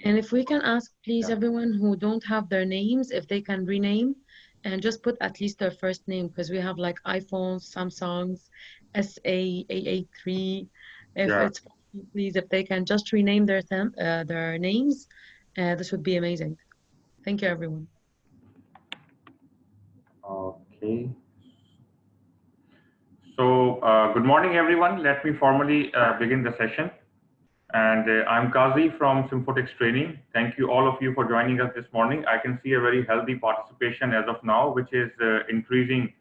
And if we can ask, please, everyone who don't have their names, if they can rename and just put at least their first name, because we have like iPhones, Samsungs, SA883. If Yeah. it's possible, please, if they can just rename their names, this would be amazing. Thank you, everyone. Okay. So, good morning, everyone. Let me formally begin the session. And I'm Kazi from Symphotix Training. Thank you, all of you, for joining us this morning. I can see a very healthy participation as of now, which is increasing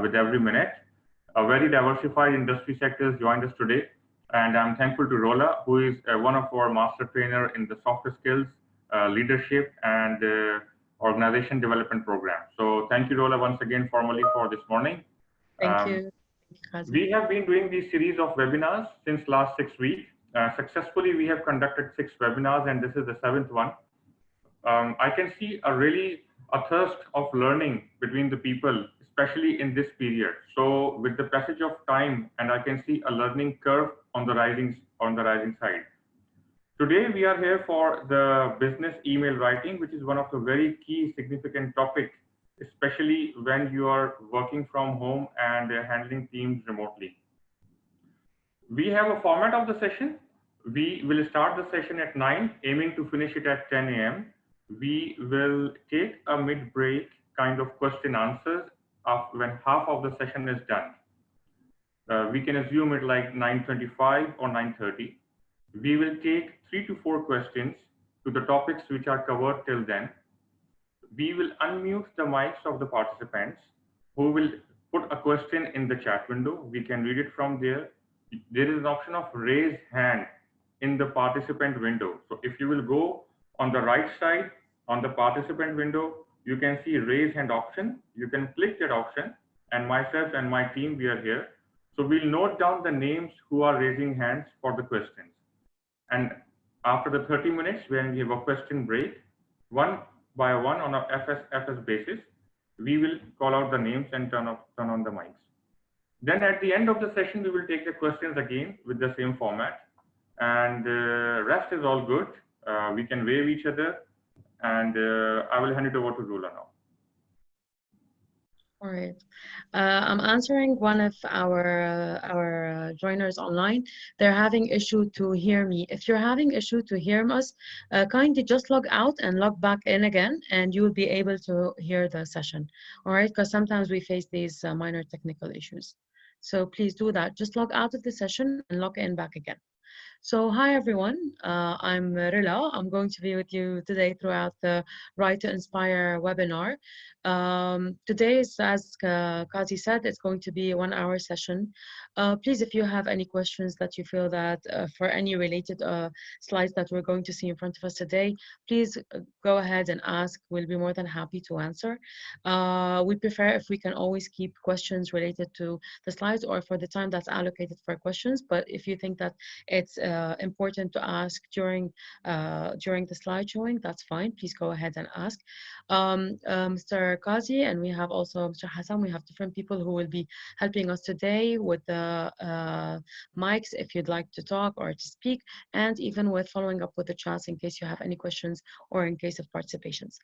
with every minute. A very diversified industry sectors joined us today. And I'm thankful to Rola, who is one of our master trainer in the softer skills, leadership, and organization development program. So thank you, Rola, once again formally for this morning. Thank Um, you. Thank you, Kazi. we have been doing these series of webinars since last 6 weeks. Successfully, we have conducted 6 webinars, and this is the seventh one. I can see a thirst of learning between the people, especially in this period. So, with the passage of time, and I can see a learning curve on the rising side. Today, we are here for the business email writing, which is one of the very key significant topic, especially when you are working from home and handling teams remotely. We have a format of the session. We will start the session at 9, aiming to finish it at 10 a.m. We will take a mid break kind of question answers of when half of the session is done. We can assume it like 9:25 or 9:30. We will take 3 to 4 questions to the topics which are covered till then. We will unmute the mics of the participants who will put a question in the chat window. We can read it from there. There is an option of raise hand in the participant window. So if you will go on the right side on the participant window, you can see raise hand option. You can click that option, and myself and my team, we are here. So we'll note down the names who are raising hands for the questions. And after the 30 minutes, when we have a question break, one by one on a FS basis, we will call out the names and turn on the mics. Then at the end of the session, we will take the questions again with the same format. And rest is all good. We can wave each other. And I will hand it over to Rula now. All right. I'm answering one of our joiners online. They're having issue to hear me. If you're having issue to hear us, kindly just log out and log back in again, and you will be able to hear the session. All right, because sometimes we face these minor technical issues. So please do that. Just log out of the session and log in back again. So, hi everyone, I'm Rila. I'm going to be with you today throughout the Right to Inspire webinar. Today is, as Kazi said, it's going to be a 1 hour session. Please, if you have any questions that you feel that for any related slides that we're going to see in front of us today, please go ahead and ask. We'll be more than happy to answer. We prefer if we can always keep questions related to the slides or for the time that's allocated for questions. But if you think that it's important to ask during the slide showing, that's fine. Please go ahead and ask. Mr. Kazi, and we have also Mr. Hassan. We have different people who will be helping us today with the mics if you'd like to talk or to speak, and even with following up with the chats in case you have any questions or in case of participations.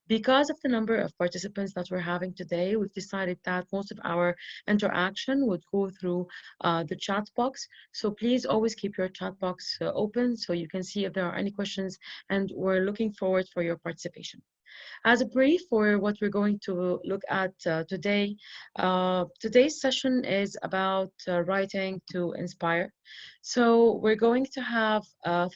Because of the number of participants that we're having today, we've decided that most of our interaction would go through the chat box. So please always keep your chat box open so you can see if there are any questions, and we're looking forward for your participation. As a brief for what we're going to look at today, today's session is about writing to inspire. So we're going to have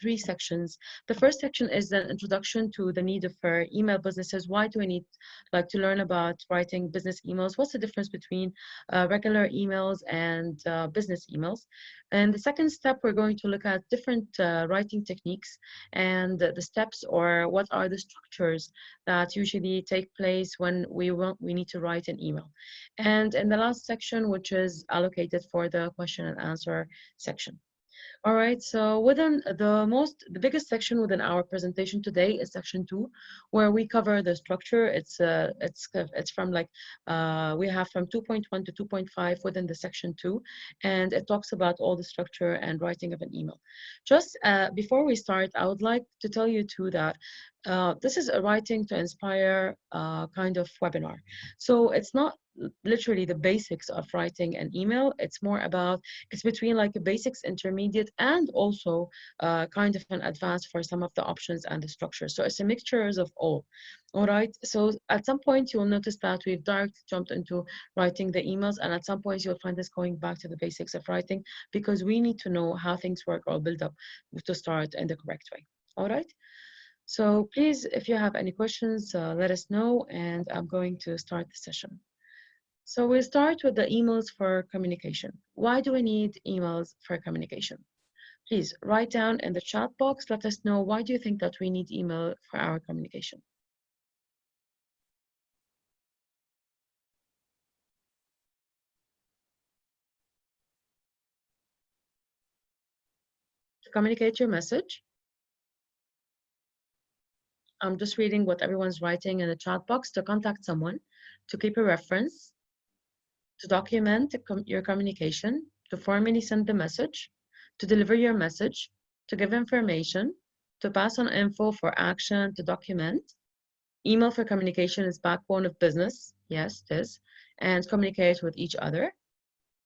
3 sections. The first section is an introduction to the need for email businesses. Why do we need to learn about writing business emails? What's the difference between regular emails and business emails? And the second step, we're going to look at different writing techniques and the steps, or what are the structures that usually take place when we need to write an email. And in the last section, which is allocated for the question and answer section. All right, so within the biggest section within our presentation today is section 2, where we cover the structure. It's from like we have from 2.1 to 2.5 within the section 2, and it talks about all the structure and writing of an email. Just before we start, I would like to tell you too that this is a writing to inspire kind of webinar. So it's not literally the basics of writing an email. It's more about it's between like a basics, intermediate, and also kind of an advanced for some of the options and the structure. So it's a mixture of all. All right. So at some point you'll notice that we've directly jumped into writing the emails, and at some points you'll find us going back to the basics of writing because we need to know how things work or build up to start in the correct way. All right. So please, if you have any questions, let us know, and I'm going to start the session. So we'll start with the emails for communication. Why do we need emails for communication? Please write down in the chat box, let us know why do you think that we need email for our communication. To communicate your message. I'm just reading what everyone's writing in the chat box. To contact someone, to keep a reference, to document your communication, to formally send the message, to deliver your message, to give information, to pass on info for action, to document. Email for communication is backbone of business. Yes, it is. And communicate with each other.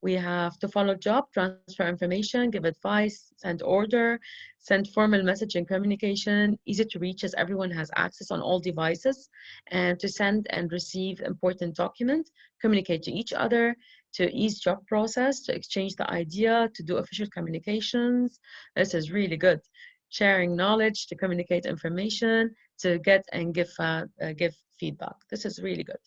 We have to follow job, transfer information, give advice, send order, send formal message and communication, easy to reach as everyone has access on all devices, and to send and receive important documents, communicate to each other, to ease job process, to exchange the idea, to do official communications. This is really good. Sharing knowledge, to communicate information, to get and give feedback. This is really good.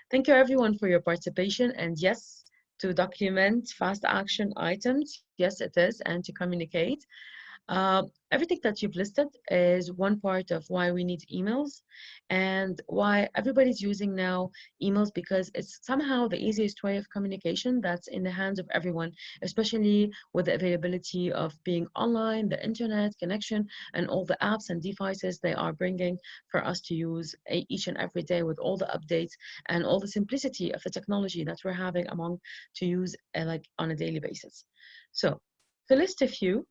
Thank you everyone for your participation, and yes, to document fast action items. Yes, it is, and to communicate. Everything that you've listed is one part of why we need emails and why everybody's using now emails because it's somehow the easiest way of communication that's in the hands of everyone, especially with the availability of being online, the internet connection, and all the apps and devices they are bringing for us to use each and every day with all the updates and all the simplicity of the technology that we're having among to use like on a daily basis. So to list a few,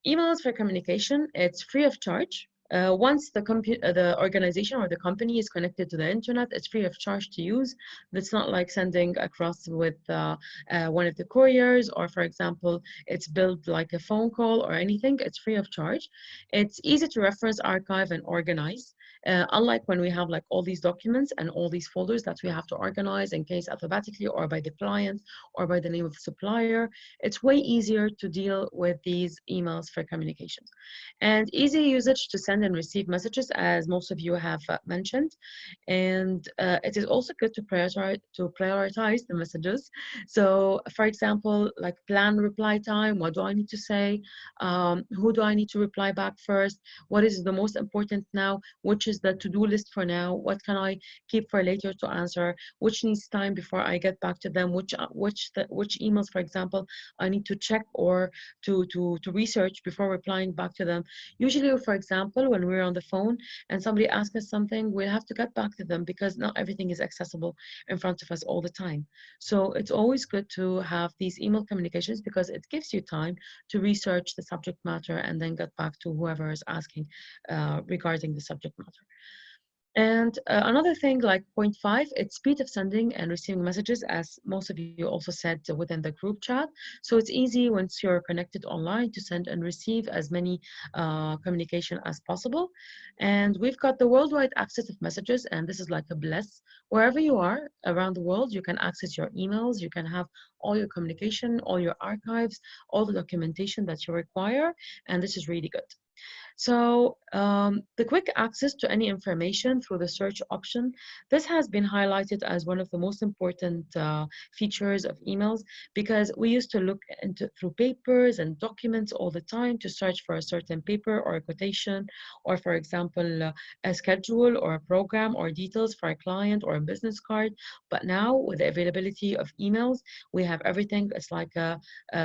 emails for communication, it's free of charge. Once the organization or the company is connected to the internet, it's free of charge to use. It's not like sending across with one of the couriers, or for example, it's billed like a phone call or anything. It's free of charge. It's easy to reference, archive, and organize. Unlike when we have like all these documents and all these folders that we have to organize in case alphabetically or by the client or by the name of the supplier, it's way easier to deal with these emails for communications. And easy usage to send and receive messages, as most of you have mentioned. And it is also good to prioritize the messages. So for example, like plan reply time, what do I need to say? Who do I need to reply back first? What is the most important now? Which is the to-do list for now? What can I keep for later to answer? Which needs time before I get back to them? Which emails, for example, I need to check or to research before replying back to them. Usually, for example, when we're on the phone and somebody asks us something, we'll have to get back to them because not everything is accessible in front of us all the time. So it's always good to have these email communications because it gives you time to research the subject matter and then get back to whoever is asking regarding the subject matter. And another thing, like point five, it's speed of sending and receiving messages, as most of you also said within the group chat. So it's easy once you're connected online to send and receive as many communication as possible. And we've got the worldwide access of messages, and this is like a bless. Wherever you are around the world, you can access your emails, you can have all your communication, all your archives, all the documentation that you require, and this is really good. So the quick access to any information through the search option, this has been highlighted as one of the most important features of emails because we used to look into through papers and documents all the time to search for a certain paper or a quotation, or for example, a schedule or a program or details for a client or a business card. But now with the availability of emails, we have everything. It's like a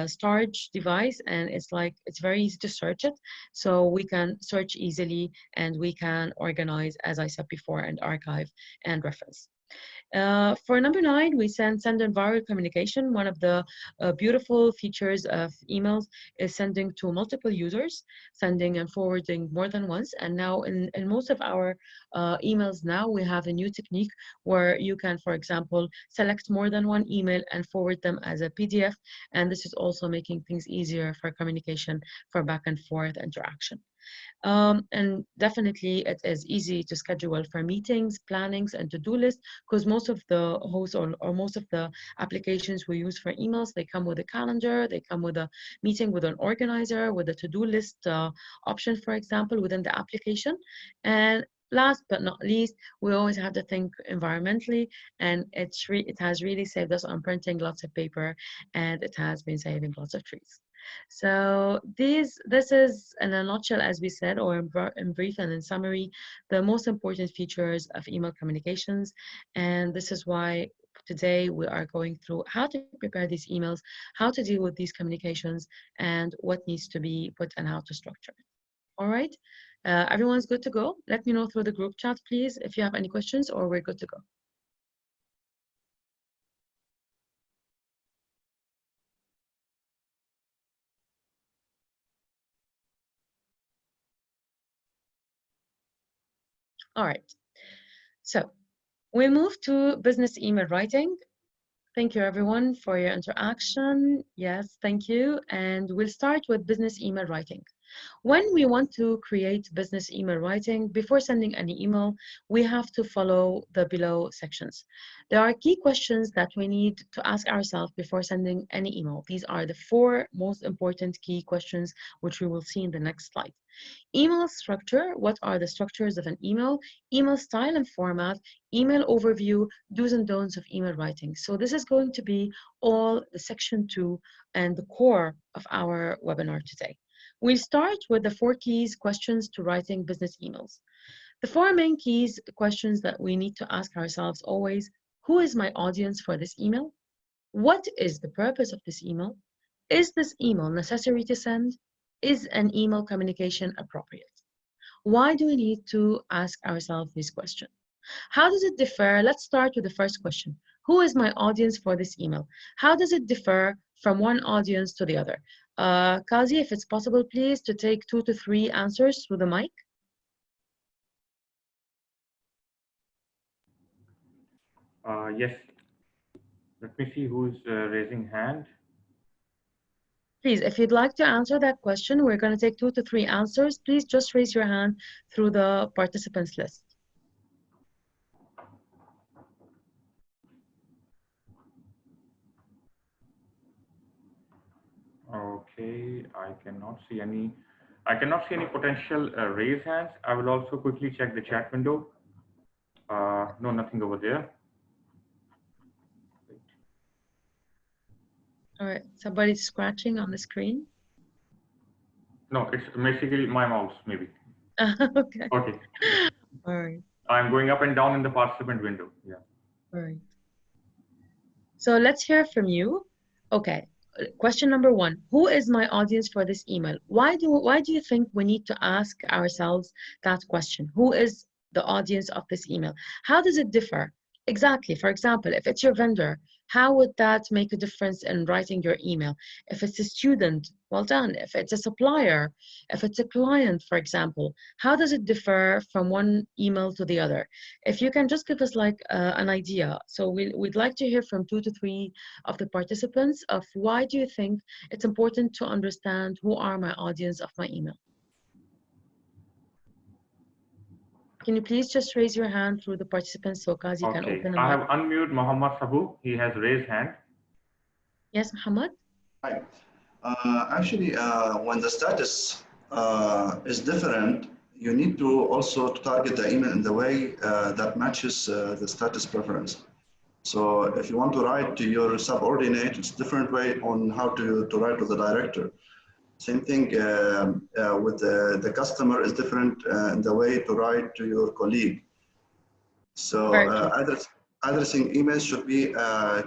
storage device, and it's very easy to search it, so we can search easily and we can organize, as I said before, and archive and reference. For number 9, we send and viral communication. One of the beautiful features of emails is sending to multiple users, sending and forwarding more than once. And now in most of our emails now, we have a new technique where you can, for example, select more than one email and forward them as a PDF. And this is also making things easier for communication, for back and forth interaction. And definitely it is easy to schedule for meetings, plannings, and to-do lists because most of the hosts or most of the applications we use for emails, they come with a calendar, they come with a meeting with an organizer, with a to-do list option, for example, within the application. And last but not least, we always have to think environmentally, and it has really saved us on printing lots of paper, and it has been saving lots of trees. So this is in a nutshell, as we said, or in brief and in summary, the most important features of email communications. And this is why today we are going through how to prepare these emails, how to deal with these communications, and what needs to be put and how to structure it. All right. Everyone's good to go. Let me know through the group chat, please, if you have any questions, or we're good to go. All right. So we move to business email writing. Thank you, everyone, for your interaction. Yes, thank you. And we'll start with business email writing. When we want to create business email writing, before sending any email, we have to follow the below sections. There are key questions that we need to ask ourselves before sending any email. These are the 4 most important key questions, which we will see in the next slide. Email structure, what are the structures of an email style and format, email overview, do's and don'ts of email writing. So this is going to be all the section 2 and the core of our webinar today. We'll start with the 4 keys questions to writing business emails. The 4 main keys questions that we need to ask ourselves always: who is my audience for this email? What is the purpose of this email? Is this email necessary to send? Is an email communication appropriate? Why do we need to ask ourselves this question? How does it differ? Let's start with the first question. Who is my audience for this email? How does it differ from one audience to the other? Kazi, if it's possible, please, to take 2 to 3 answers through the mic. Yes. Let me see who's raising hand. Please, if you'd like to answer that question, we're going to take 2 to 3 answers. Please just raise your hand through the participants list. Okay, I cannot see any. I cannot see any potential raise hands. I will also quickly check the chat window. No, nothing over there. All right, somebody's scratching on the screen. No, it's basically my mouse, maybe. Okay. Okay. All right. I'm going up and down in the participant window. Yeah. All right. So let's hear from you. Okay. Question number 1. Who is my audience for this email? Why do you think we need to ask ourselves that question? Who is the audience of this email? How does it differ? Exactly. For example, if it's your vendor, how would that make a difference in writing your email? If it's a student, well done. If it's a supplier, if it's a client, for example, how does it differ from one email to the other? If you can just give us like an idea. So we'd like to hear from 2 to 3 of the participants of why do you think it's important to understand who are my audience of my email. Can you please just raise your hand through the participants so Kazi can Okay. open a I mic? have unmuted Muhammad Sabu. He has raised hand. Yes, Muhammad? Right. Actually, when the status is different, you need to also target the email in the way that matches the status preference. So if you want to write to your subordinate, it's a different way on how to write to the director. Same thing with the customer is different in the way to write to your colleague. So Very true. addressing emails should be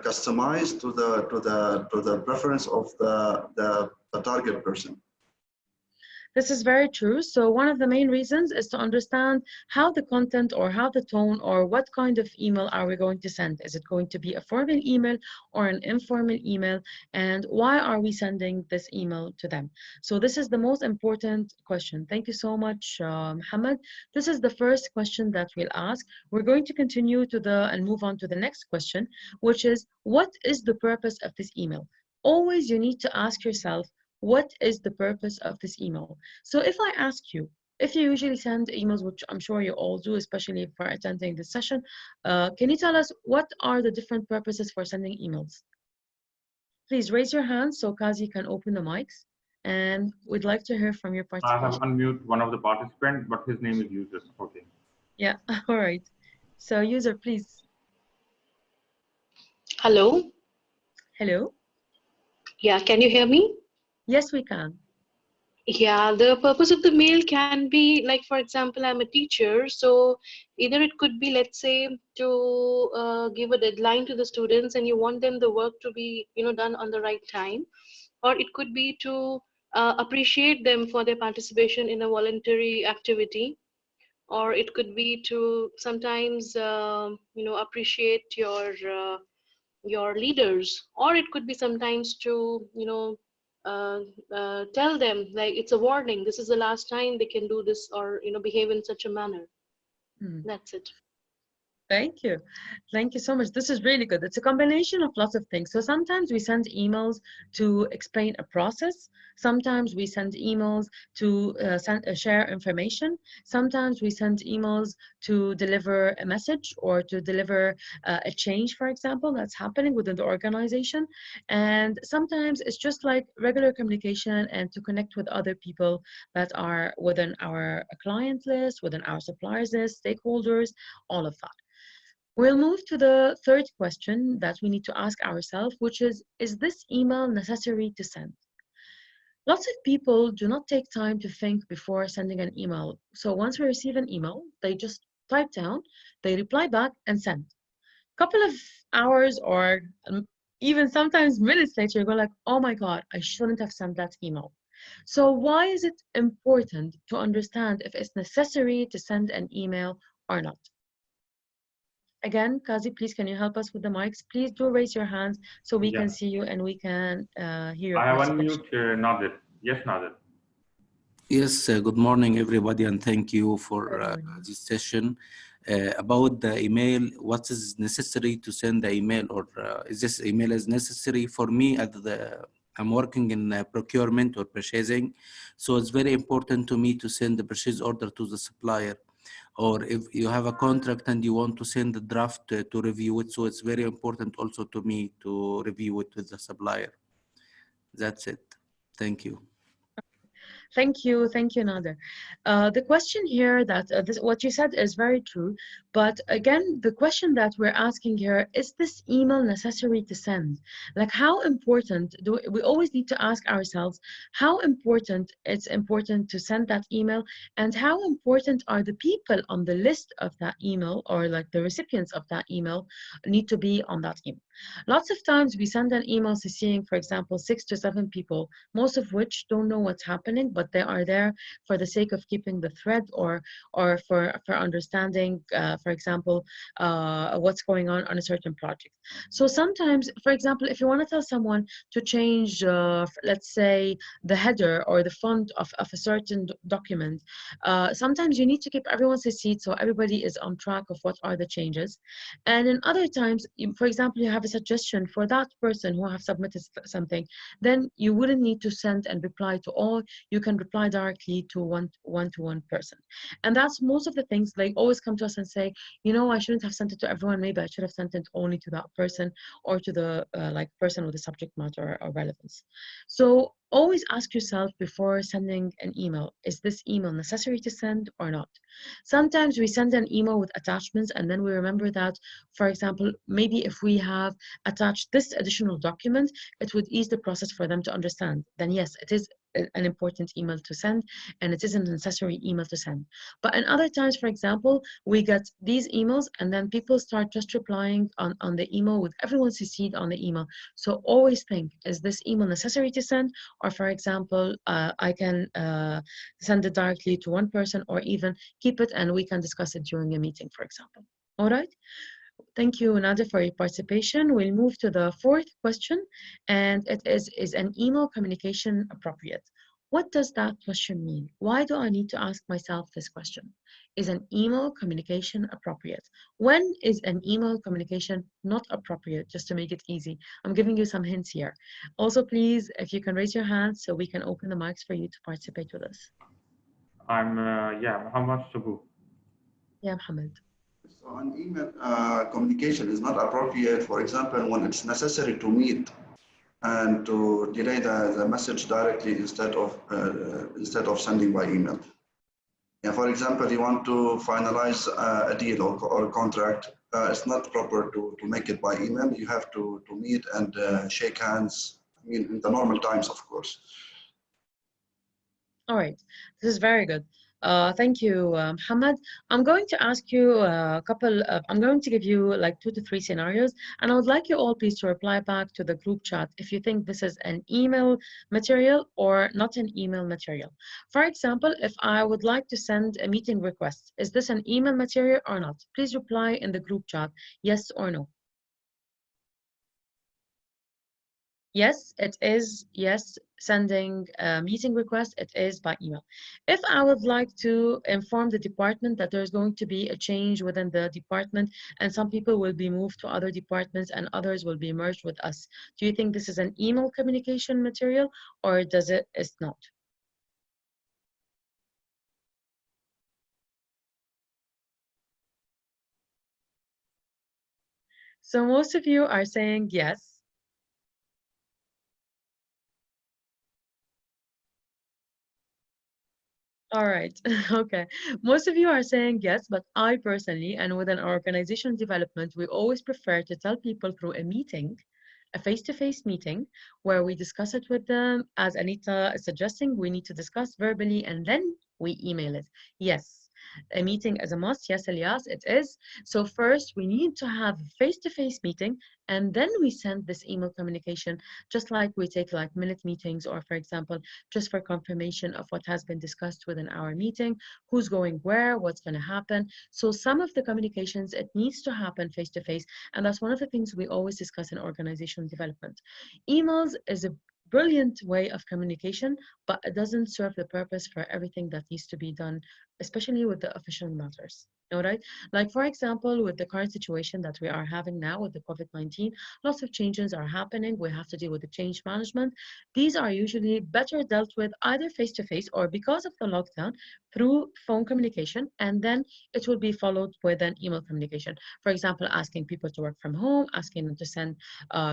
customized to the preference of the target person. This is very true. So one of the main reasons is to understand how the content or how the tone or what kind of email are we going to send. Is it going to be a formal email or an informal email? And why are we sending this email to them? So this is the most important question. Thank you so much, Mohammed. This is the first question that we'll ask. We're going to continue to and move on to the next question, which is, what is the purpose of this email? Always you need to ask yourself, what is the purpose of this email? So if I ask you, if you usually send emails, which I'm sure you all do, especially for attending this session, can you tell us what are the different purposes for sending emails? Please raise your hand so Kazi can open the mics, and we'd like to hear from your I have participation. unmuted one of the participants, but his name is user. Okay. Yeah, all right. So user, please. Hello. Hello. Yeah, can you hear me? Yes, we can. Yeah, the purpose of the mail can be like, for example, I'm a teacher, so either it could be, let's say, to give a deadline to the students and you want them the work to be, done on the right time, or it could be to appreciate them for their participation in a voluntary activity, or it could be to sometimes, appreciate your leaders, or it could be sometimes to tell them like it's a warning, this is the last time they can do this, or behave in such a manner. That's it. Thank you. Thank you so much. This is really good. It's a combination of lots of things. So sometimes we send emails to explain a process. Sometimes we send emails to share information. Sometimes we send emails to deliver a message or to deliver a change, for example, that's happening within the organization. And sometimes it's just like regular communication and to connect with other people that are within our client list, within our suppliers list, stakeholders, all of that. We'll move to the third question that we need to ask ourselves, which is this email necessary to send? Lots of people do not take time to think before sending an email. So once we receive an email, they just type down, they reply back and send. Couple of hours or even sometimes minutes later, you go like, oh my God, I shouldn't have sent that email. So why is it important to understand if it's necessary to send an email or not? Again, Kazi, please can you help us with the mics? Please do raise your hands so we can Yeah. see you and we can hear your I have participation. unmuted Nadir. Yes, Nadir. Yes, good morning, everybody, and thank you for this session. About the email, what is necessary to send the email, or is this email is necessary for me at I'm working in procurement or purchasing, so it's very important to me to send the purchase order to the supplier. Or if you have a contract and you want to send the draft to review it, so it's very important also to me to review it with the supplier. That's it. Thank you. Thank you, Nader. The question here that what you said is very true, but again, the question that we're asking here, is this email necessary to send? Like how important, we always need to ask ourselves how important it's important to send that email, and how important are the people on the list of that email, or like the recipients of that email need to be on that email. Lots of times we send an email to seeing, for example, 6 to 7 people, most of which don't know what's happening, but they are there for the sake of keeping the thread, or for understanding, for example, what's going on a certain project. So sometimes, for example, if you want to tell someone to change, let's say, the header or the font of a certain document, sometimes you need to keep everyone's seat so everybody is on track of what are the changes. And in other times, for example, you have a suggestion for that person who have submitted something, then you wouldn't need to send and reply to all. You can reply directly to one person. And that's most of the things. They always come to us and say, I shouldn't have sent it to everyone. Maybe I should have sent it only to that person, or to the like person with the subject matter or relevance. So always ask yourself before sending an email, is this email necessary to send or not? Sometimes we send an email with attachments and then we remember that, for example, maybe if we have attached this additional document, it would ease the process for them to understand. Then yes, it is an important email to send and it isn't a necessary email to send. But in other times, for example, we get these emails and then people start just replying on the email with everyone CC'd on the email. So always think, is this email necessary to send? Or for example, I can send it directly to one person, or even keep it and we can discuss it during a meeting, for example. All right. Thank you, Nadia, for your participation. We'll move to the fourth question, and it is an email communication appropriate? What does that question mean? Why do I need to ask myself this question? Is an email communication appropriate? When is an email communication not appropriate? Just to make it easy, I'm giving you some hints here. Also, please, if you can raise your hand so we can open the mics for you to participate with us. Muhammad Subu. Yeah, Mohammed. So an email communication is not appropriate, for example, when it's necessary to meet and to delay the message directly instead of sending by email. Yeah, for example, you want to finalize a deal or a contract. It's not proper to make it by email. You have to meet and shake hands. I mean, in the normal times, of course. All right, this is very good. Thank you, Muhammad. I'm going to ask you I'm going to give you like 2 to 3 scenarios, and I would like you all please to reply back to the group chat if you think this is an email material or not an email material. For example, if I would like to send a meeting request, is this an email material or not? Please reply in the group chat, yes or no. Yes, it is. Yes, sending a meeting request, it is by email. If I would like to inform the department that there's going to be a change within the department and some people will be moved to other departments and others will be merged with us, do you think this is an email communication material or does it is not? So most of you are saying yes. All right. Okay. Most of you are saying yes, but I personally, and within our organization development, we always prefer to tell people through a meeting, a face-to-face meeting, where we discuss it with them. As Anita is suggesting, we need to discuss verbally and then we email it. Yes. A meeting is a must. Yes, Elias, it is. So first, we need to have a face-to-face meeting, and then we send this email communication, just like we take like minute meetings, or for example, just for confirmation of what has been discussed within our meeting, who's going where, what's going to happen. So some of the communications, it needs to happen face to face. And that's one of the things we always discuss in organizational development. Emails is a brilliant way of communication, but it doesn't serve the purpose for everything that needs to be done, especially with the official matters. All right. Like, for example, with the current situation that we are having now with the COVID-19, lots of changes are happening. We have to deal with the change management. These are usually better dealt with either face-to-face or because of the lockdown through phone communication, and then it will be followed with an email communication. For example, asking people to work from home, asking them to send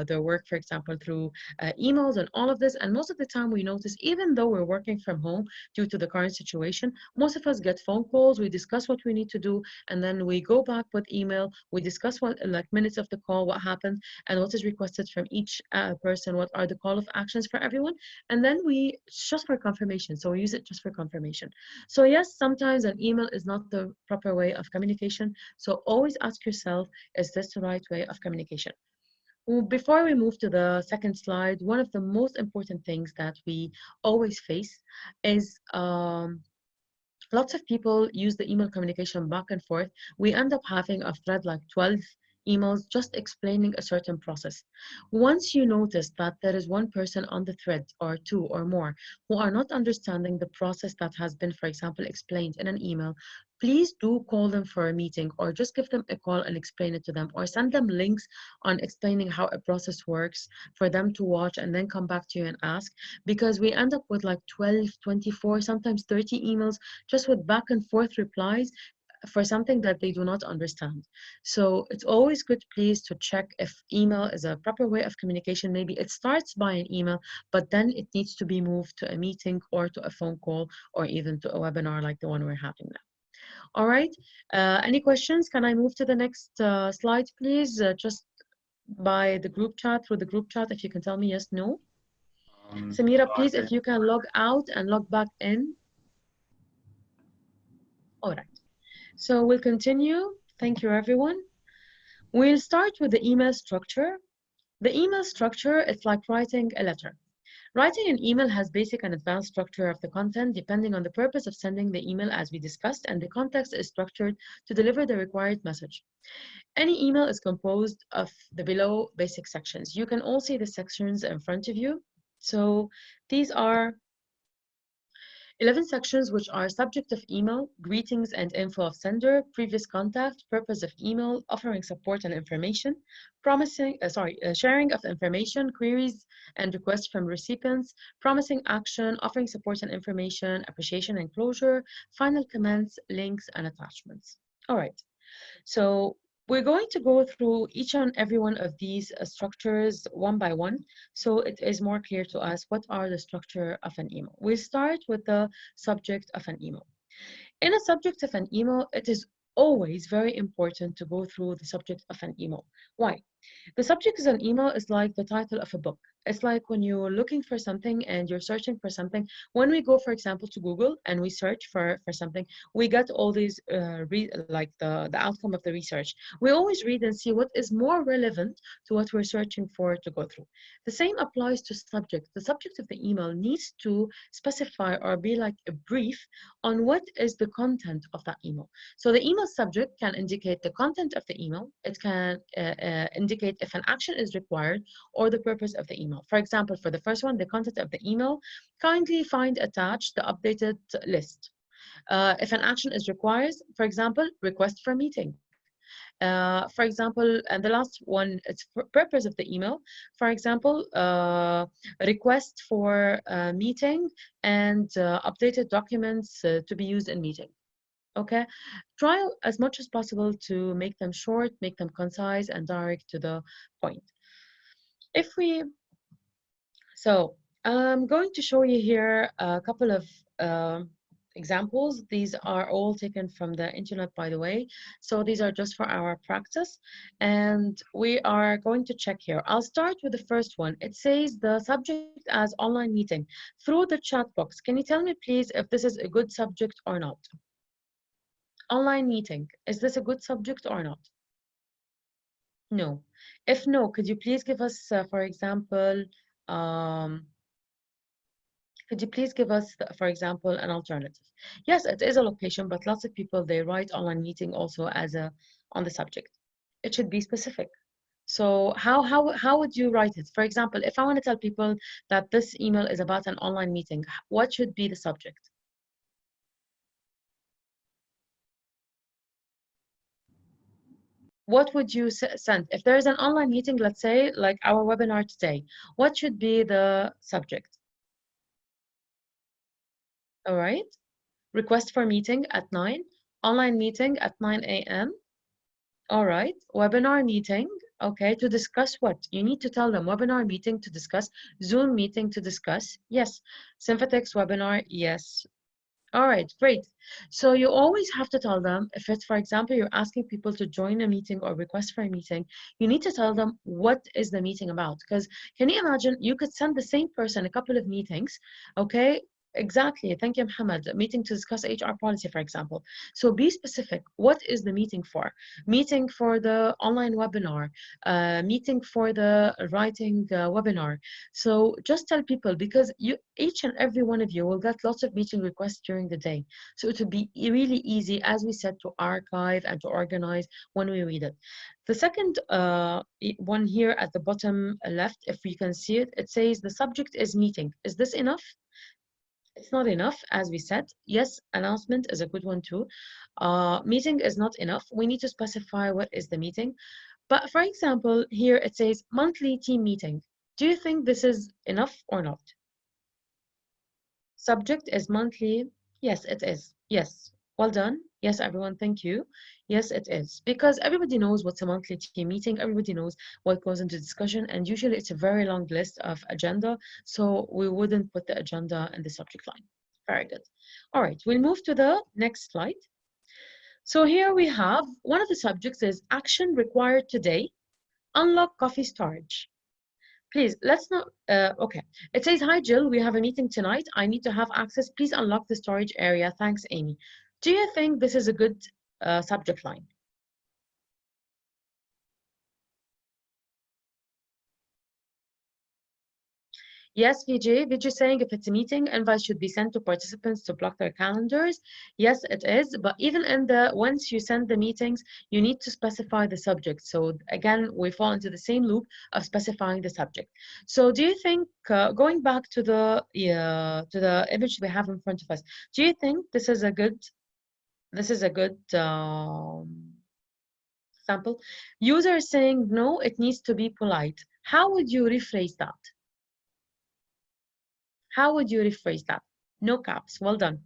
their work, for example, through emails and all of this. And most of the time we notice, even though we're working from home due to the current situation, most of us get phone calls, we discuss what we need to do, and then we go back with email, we discuss what like minutes of the call, what happened, and what is requested from each person, what are the call of actions for everyone, and then we just for confirmation. So we use it just for confirmation. So yes, sometimes an email is not the proper way of communication. So always ask yourself, is this the right way of communication? Well, before we move to the second slide, one of the most important things that we always face is lots of people use the email communication back and forth. We end up having a thread like 12 emails just explaining a certain process. Once you notice that there is one person on the thread or two or more who are not understanding the process that has been, for example, explained in an email, please do call them for a meeting or just give them a call and explain it to them, or send them links on explaining how a process works for them to watch and then come back to you and ask, because we end up with like 12, 24, sometimes 30 emails just with back and forth replies. for something that they do not understand. So it's always good, please, to check if email is a proper way of communication. Maybe it starts by an email, but then it needs to be moved to a meeting or to a phone call or even to a webinar like the one we're having now. All right. Any questions? Can I move to the next slide, please? Just by the group chat, through the group chat, if you can tell me yes, no. Samira, please, if you can log out and log back in. All right. So we'll continue. Thank you, everyone. We'll start with the email structure. The email structure, it's like writing a letter. Writing an email has basic and advanced structure of the content depending on the purpose of sending the email as we discussed, and the context is structured to deliver the required message. Any email is composed of the below basic sections. You can all see the sections in front of you. So these are 11 sections, which are subject of email, greetings and info of sender, previous contact, purpose of email, offering support and information, sharing of information, queries and requests from recipients, promising action, offering support and information, appreciation and closure, final comments, links and attachments. All right. So we're going to go through each and every one of these structures one by one, so it is more clear to us what are the structure of an email. We'll start with the subject of an email. In a subject of an email, it is always very important to go through the subject of an email. Why? The subject of an email is like the title of a book. It's like when you're looking for something and you're searching for something. When we go, for example, to Google and we search for something, we get all these, like the outcome of the research. We always read and see what is more relevant to what we're searching for to go through. The same applies to subject. The subject of the email needs to specify or be like a brief on what is the content of that email. So the email subject can indicate the content of the email. It can indicate if an action is required or the purpose of the email. For example, for the first one, the content of the email, kindly find attached the updated list. If an action is required, for example, request for meeting. For example, and the last one, it's purpose of the email. For example, request for meeting and updated documents to be used in meeting. Okay, try as much as possible to make them short, make them concise and direct to the point. So I'm going to show you here a couple of examples. These are all taken from the internet, by the way. So these are just for our practice. And we are going to check here. I'll start with the first one. It says the subject as online meeting through the chat box. Can you tell me, please, if this is a good subject or not? Online meeting, is this a good subject or not? No. If no, could you please give us, for example, could you please give us, for example, an alternative? Yes, it is a location, but lots of people, they write online meeting also as on the subject. It should be specific. So how would you write it? For example, if I want to tell people that this email is about an online meeting, what should be the subject? What would you send? If there is an online meeting, let's say, like our webinar today, what should be the subject? All right. Request for meeting at 9. Online meeting at 9 a.m. All right. Webinar meeting. Okay. To discuss what? You need to tell them webinar meeting to discuss, Zoom meeting to discuss. Yes. Symphatex webinar. Yes. All right, great. So you always have to tell them, if it's, for example, you're asking people to join a meeting or request for a meeting, you need to tell them what is the meeting about. Because can you imagine, you could send the same person a couple of meetings, okay? Exactly. Thank you, Mohammed. A meeting to discuss HR policy, for example. So be specific. What is the meeting for? Meeting for the online webinar, meeting for the writing webinar. So just tell people, because each and every one of you will get lots of meeting requests during the day. So it would be really easy, as we said, to archive and to organize when we read it. The second one here at the bottom left, if we can see it, it says the subject is meeting. Is this enough? It's not enough, as we said. Yes, announcement is a good one too. Meeting is not enough. We need to specify what is the meeting. But for example, here it says monthly team meeting. Do you think this is enough or not? Subject is monthly. Yes, it is. Yes. Well done. Yes, everyone, thank you. Yes, it is. Because everybody knows what's a monthly team meeting, everybody knows what goes into discussion, and usually it's a very long list of agenda, so we wouldn't put the agenda in the subject line. Very good. All right, we'll move to the next slide. So here we have one of the subjects is action required today, unlock coffee storage. Please, let's not, okay. It says, hi, Jill, we have a meeting tonight. I need to have access. Please unlock the storage area. Thanks, Amy. Do you think this is a good subject line? Yes, VJ. VJ saying if it's a meeting, invites should be sent to participants to block their calendars. Yes, it is. But even in the, once you send the meetings, you need to specify the subject. So again, we fall into the same loop of specifying the subject. So do you think, going back to the image we have in front of us, do you think this is a good sample? User is saying no, it needs to be polite. How would you rephrase that? How would you rephrase that? No caps. Well done.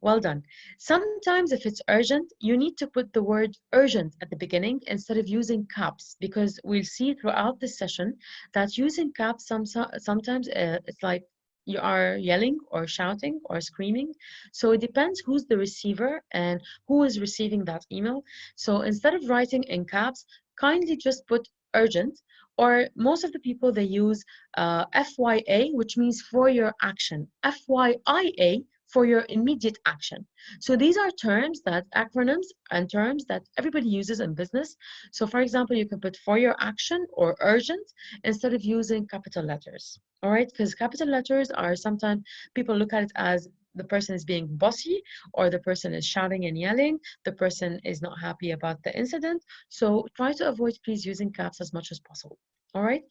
Well done. Sometimes if it's urgent, you need to put the word urgent at the beginning instead of using caps, because we'll see throughout this session that using caps sometimes it's like you are yelling or shouting or screaming. So it depends who's the receiver and who is receiving that email. So instead of writing in caps, kindly just put urgent, or most of the people they use FYA, which means for your action, FYIA for your immediate action. So these are terms that acronyms and terms that everybody uses in business. So for example, you can put for your action or urgent instead of using capital letters. All right, because capital letters are sometimes people look at it as the person is being bossy, or the person is shouting and yelling, the person is not happy about the incident. So try to avoid please using caps as much as possible. All right,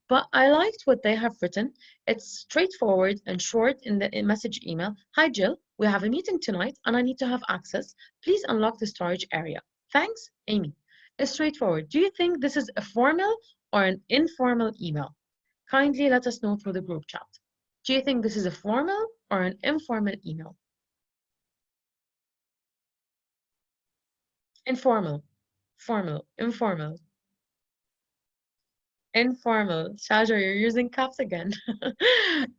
but I liked what they have written. It's straightforward and short in the message email. Hi, Jill, we have a meeting tonight and I need to have access. Please unlock the storage area. Thanks, Amy. It's straightforward. Do you think this is a formal or an informal email? Kindly let us know through the group chat. Do you think this is a formal or an informal email? Informal, formal, informal. Informal. Shaja, you're using caps again.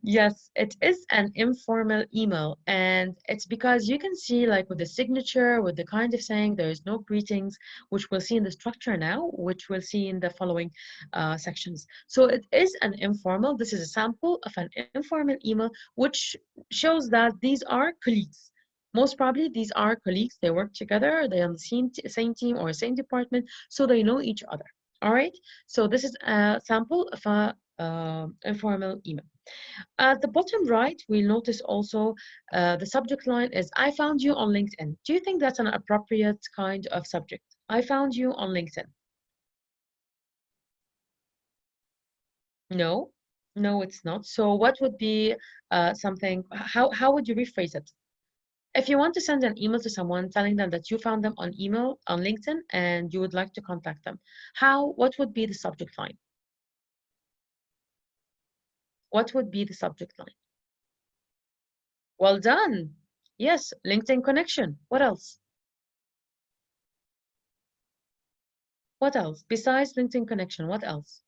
Yes, it is an informal email. And it's because you can see like with the signature, with the kind of saying, there is no greetings, which we'll see in the structure now, which we'll see in the following sections. So it is an informal. This is a sample of an informal email, which shows that these are colleagues. Most probably, these are colleagues. They work together. They're on the same team or same department, so they know each other. All right, so this is a sample of a informal email. At the bottom right, we'll notice also the subject line is I found you on LinkedIn. Do you think that's an appropriate kind of subject? I found you on LinkedIn. No, no, it's not. So what would be something, how would you rephrase it? If you want to send an email to someone telling them that you found them on email on LinkedIn and you would like to contact them, what would be the subject line? What would be the subject line? Well done. Yes, LinkedIn connection. What else? What else? Besides LinkedIn connection, what else?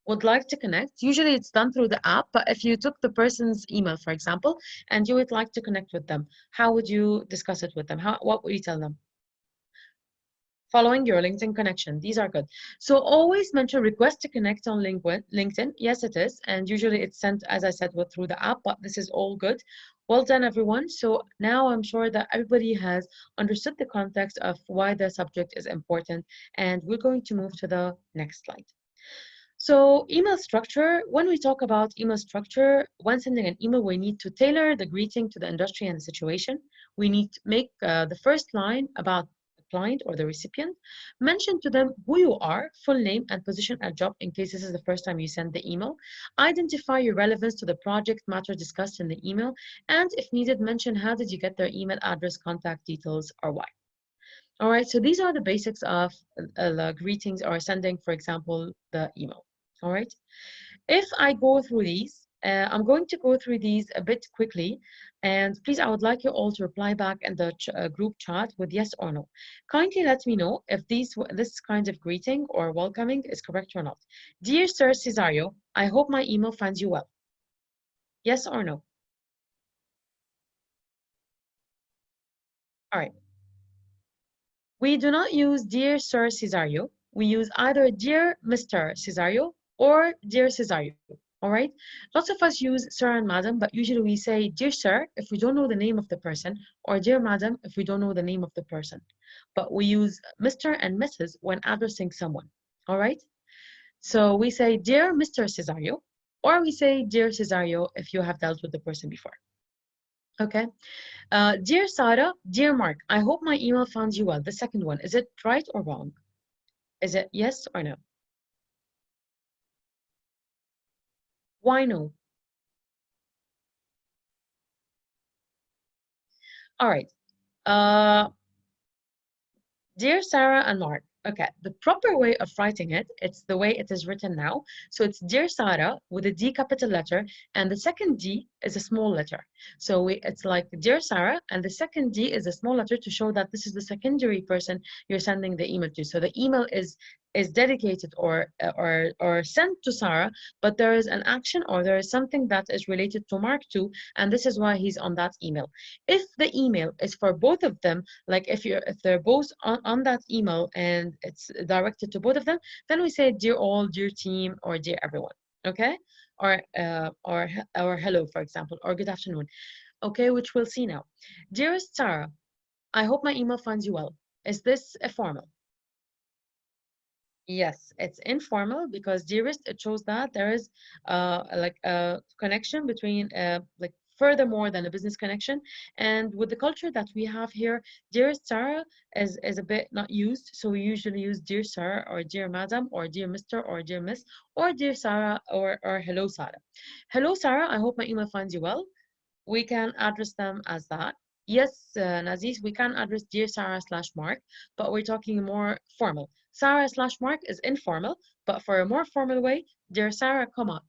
Would like to connect. Usually it's done through the app, but if you took the person's email, for example, and you would like to connect with them, how would you discuss it with them? What would you tell them? Following your LinkedIn connection. These are good. So always mention request to connect on LinkedIn. Yes, it is. And usually it's sent, as I said, through the app, but this is all good. Well done, everyone. So now I'm sure that everybody has understood the context of why the subject is important. And we're going to move to the next slide. So email structure, when we talk about email structure, when sending an email, we need to tailor the greeting to the industry and the situation. We need to make the first line about client or the recipient, mention to them who you are, full name and position at job in case this is the first time you send the email, identify your relevance to the project matter discussed in the email, and if needed, mention how did you get their email address, contact details, or why. All right, so these are the basics of the greetings or sending, for example, the email. All right, if I go through these, I'm going to go through these a bit quickly, and please, I would like you all to reply back in the group chat with yes or no. Kindly let me know if this kind of greeting or welcoming is correct or not. Dear Sir Cesario, I hope my email finds you well. Yes or no? All right. We do not use Dear Sir Cesario. We use either Dear Mr. Cesario or Dear Cesario. All right. Lots of us use Sir and Madam, but usually we say Dear Sir if we don't know the name of the person, or Dear Madam if we don't know the name of the person. But we use Mr. and Mrs. when addressing someone. All right. So we say Dear Mr. Cesario, or we say Dear Cesario if you have dealt with the person before. Okay. Dear Sarah, dear Mark, I hope my email found you well. The second one, is it right or wrong? Is it yes or no? Why no? All right. Dear Sarah and Mark, okay, the proper way of writing it, it's the way it is written now. So it's Dear Sarah with a D capital letter, and the second D is a small letter. So it's like Dear Sarah, and the second D is a small letter to show that this is the secondary person you're sending the email to. So the email is dedicated or sent to Sarah, but there is an action or there is something that is related to Mark too, and this is why he's on that email. If the email is for both of them, like if they're both on that email and it's directed to both of them, then we say dear all, dear team, or dear everyone. Okay, or hello, for example, or good afternoon. Okay, which we'll see now. Dearest Sarah, I hope my email finds you well. Is this a formal? Yes, it's informal because dearest, it shows that there is like a connection between like furthermore than a business connection. And with the culture that we have here, dearest Sarah is a bit not used. So we usually use dear Sarah or dear madam or dear Mr. or dear Miss or dear Sarah or hello Sarah. Hello Sarah, I hope my email finds you well. We can address them as that. Yes, Naziz, we can address dear Sarah slash Mark, but we're talking more formal. Sarah slash Mark is informal, but for a more formal way, dear Sarah, comma,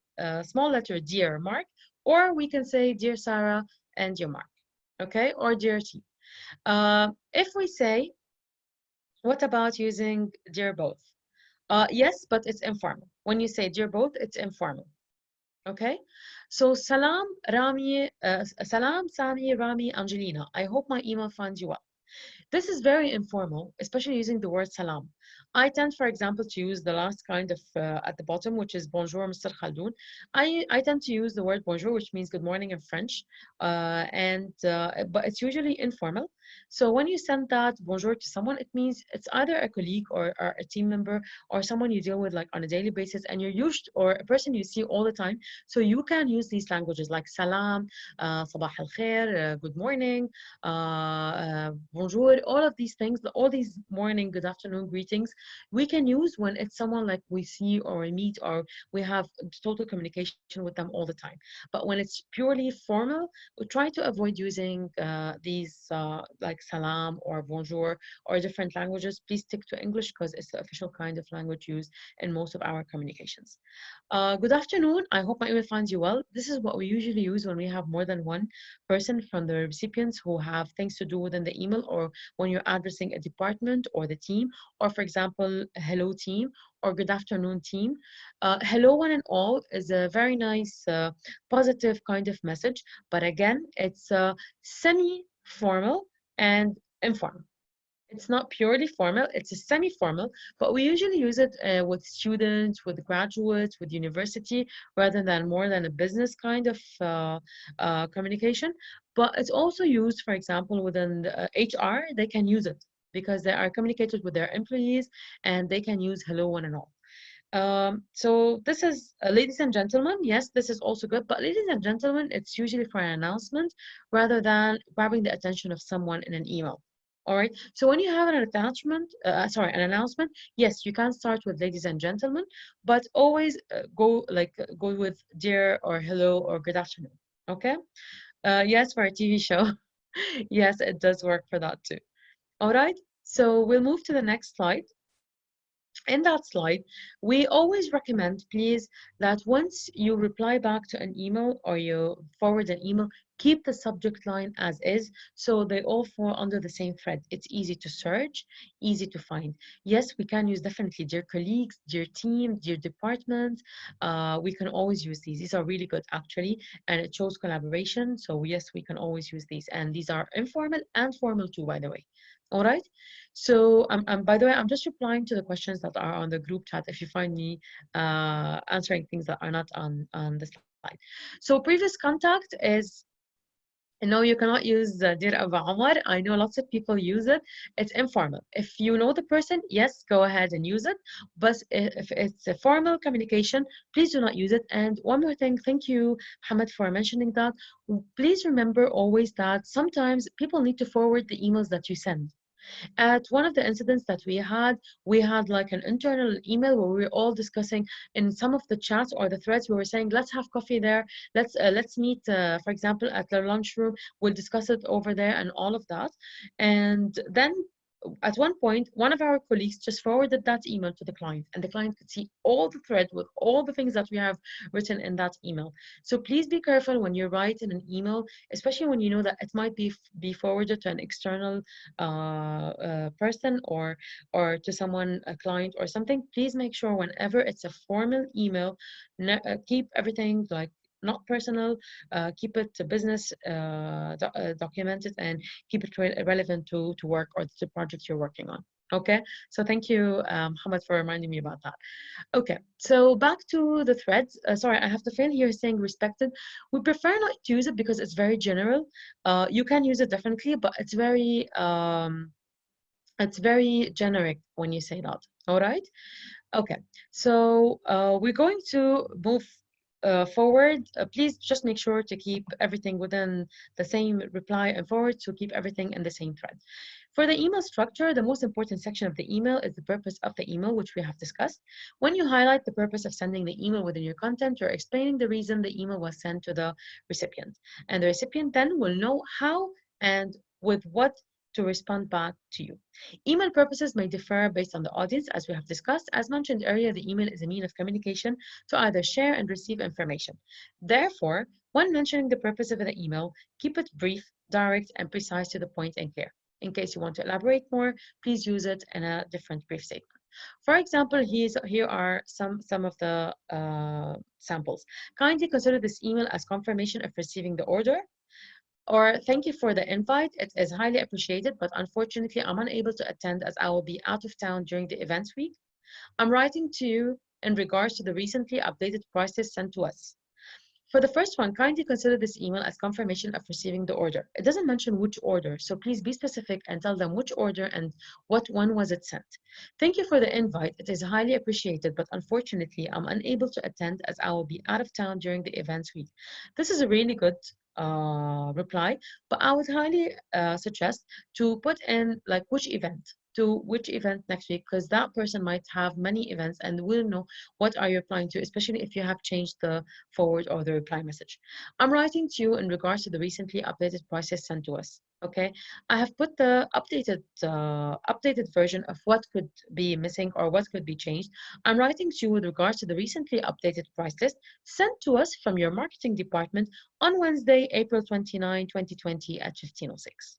small letter dear Mark, or we can say dear Sarah and dear Mark, okay, or dear T. If we say, what about using dear both? Yes, but it's informal. When you say dear both, it's informal. Okay, so Salam, Sami, Rami, Angelina. I hope my email finds you well. This is very informal, especially using the word salam. I tend, for example, to use the last kind of at the bottom, which is bonjour, Mr. Khaldoun. I tend to use the word bonjour, which means good morning in French, but it's usually informal. So when you send that bonjour to someone, it means it's either a colleague or a team member or someone you deal with like on a daily basis, and you're used or a person you see all the time. So you can use these languages like salam, sabah al khair, good morning, bonjour, all of these things, all these morning, good afternoon greetings, we can use when it's someone like we see or we meet or we have total communication with them all the time. But when it's purely formal, we try to avoid using these like salam or bonjour or different languages. Please stick to English because it's the official kind of language used in most of our communications. Good afternoon. I hope my email finds you well. This is what we usually use when we have more than one person from the recipients who have things to do within the email, or when you're addressing a department or the team, or for example, hello team or good afternoon team. Hello one and all is a very nice, positive kind of message, but again, it's semi-formal and informal. It's not purely formal, it's a semi-formal, but we usually use it with students, with graduates, with university, rather than more than a business kind of communication. But it's also used, for example, within the, HR, they can use it because they are communicated with their employees and they can use hello one and all. So this is, ladies and gentlemen, yes, this is also good, but ladies and gentlemen, it's usually for an announcement rather than grabbing the attention of someone in an email. All right. So when you have an an announcement, yes, you can start with ladies and gentlemen, but always go with dear or hello or good afternoon. Okay. Yes, for a TV show. Yes, it does work for that too. All right. So we'll move to the next slide. in that slide, we always recommend, please, that once you reply back to an email or you forward an email, keep the subject line as is so they all fall under the same thread. It's easy to search, easy to find. Yes, we can use definitely dear colleagues, dear team, dear department. We can always use these. These are really good actually, and it shows collaboration. So yes, we can always use these. And these are informal and formal too, by the way. All right. So, by the way, I'm just replying to the questions that are on the group chat if you find me answering things that are not on the slide. So, previous contact is no, you cannot use Dear Abu Omar. I know lots of people use it. It's informal. If you know the person, yes, go ahead and use it. But if it's a formal communication, please do not use it. And one more thing, thank you, Hamad, for mentioning that. Please remember always that sometimes people need to forward the emails that you send. At one of the incidents that we had like an internal email where we were all discussing in some of the chats or the threads. We were saying, let's have coffee there. Let's meet, for example, at the lunchroom. We'll discuss it over there and all of that. And then at one point, one of our colleagues just forwarded that email to the client, and the client could see all the thread with all the things that we have written in that email. So please be careful when you write in an email, especially when you know that it might be forwarded to an external person or to someone, a client or something. Please make sure whenever it's a formal email, keep everything like not personal, keep it to business, documented, and keep it relevant to work or the project you're working on. Okay, so thank you, Hamad, for reminding me about that. Okay, so back to the threads. Sorry, I have to fail here saying respected. We prefer not to use it because it's very general. You can use it definitely, but it's very generic when you say that. All right. Okay, so we're going to move forward. Please just make sure to keep everything within the same reply and forward to keep everything in the same thread. For the email structure, the most important section of the email is the purpose of the email, which we have discussed. When you highlight the purpose of sending the email within your content, you're explaining the reason the email was sent to the recipient. And the recipient then will know how and with what to respond back to you. Email purposes may differ based on the audience, as we have discussed. As mentioned earlier, the email is a means of communication to either share and receive information. Therefore, when mentioning the purpose of the email, keep it brief, direct, and precise to the point and clear. In case you want to elaborate more, please use it in a different brief statement. For example, here are some of the samples. Kindly consider this email as confirmation of receiving the order. Or thank you for the invite. It is highly appreciated, but unfortunately, I'm unable to attend as I will be out of town during the events week. I'm writing to you in regards to the recently updated prices sent to us. For the first one, kindly consider this email as confirmation of receiving the order. It doesn't mention which order, so please be specific and tell them which order and what one was it sent. Thank you for the invite. It is highly appreciated, but unfortunately, I'm unable to attend as I will be out of town during the events week. This is a really good reply, but I would highly suggest to put in like which event to which event next week, because that person might have many events and will know what are you applying to, especially if you have changed the forward or the reply message. I'm writing to you in regards to the recently updated prices sent to us. Okay, I have put the updated version of what could be missing or what could be changed. I'm writing to you with regards to the recently updated price list sent to us from your marketing department on Wednesday, April 29, 2020 at 15:06.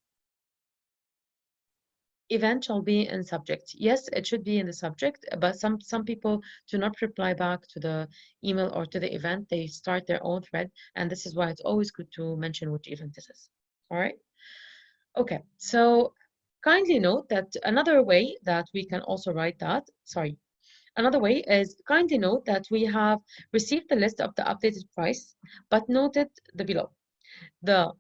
Event shall be in subject. Yes, it should be in the subject, but some people do not reply back to the email or to the event. They start their own thread, and this is why it's always good to mention which event this is. All right. Okay, so kindly note that another way that we can also write that, sorry, another way is kindly note that we have received the list of the updated price, but noted the below. The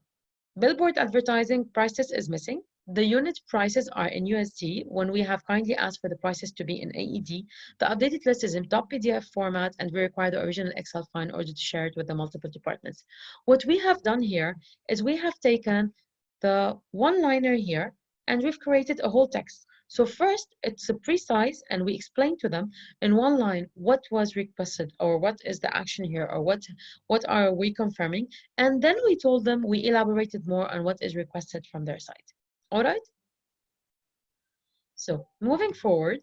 billboard advertising prices is missing. The unit prices are in USD when we have kindly asked for the prices to be in AED. The updated list is in .pdf format and we require the original Excel file in order to share it with the multiple departments. What we have done here is we have taken the one-liner here and we've created a whole text. So first, it's precise and we explain to them in one line what was requested or what is the action here or what are we confirming. And then we told them, we elaborated more on what is requested from their side. All right? So moving forward,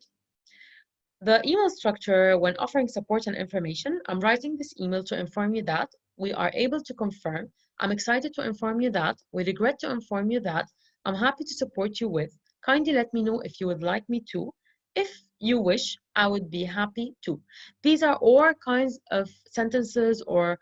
The email structure when offering support and information, I'm writing this email to inform you that we are able to confirm. I'm excited to inform you that we regret to inform you that I'm happy to support you with. Kindly let me know if you would like me to. If you wish, I would be happy to. These are all kinds of sentences or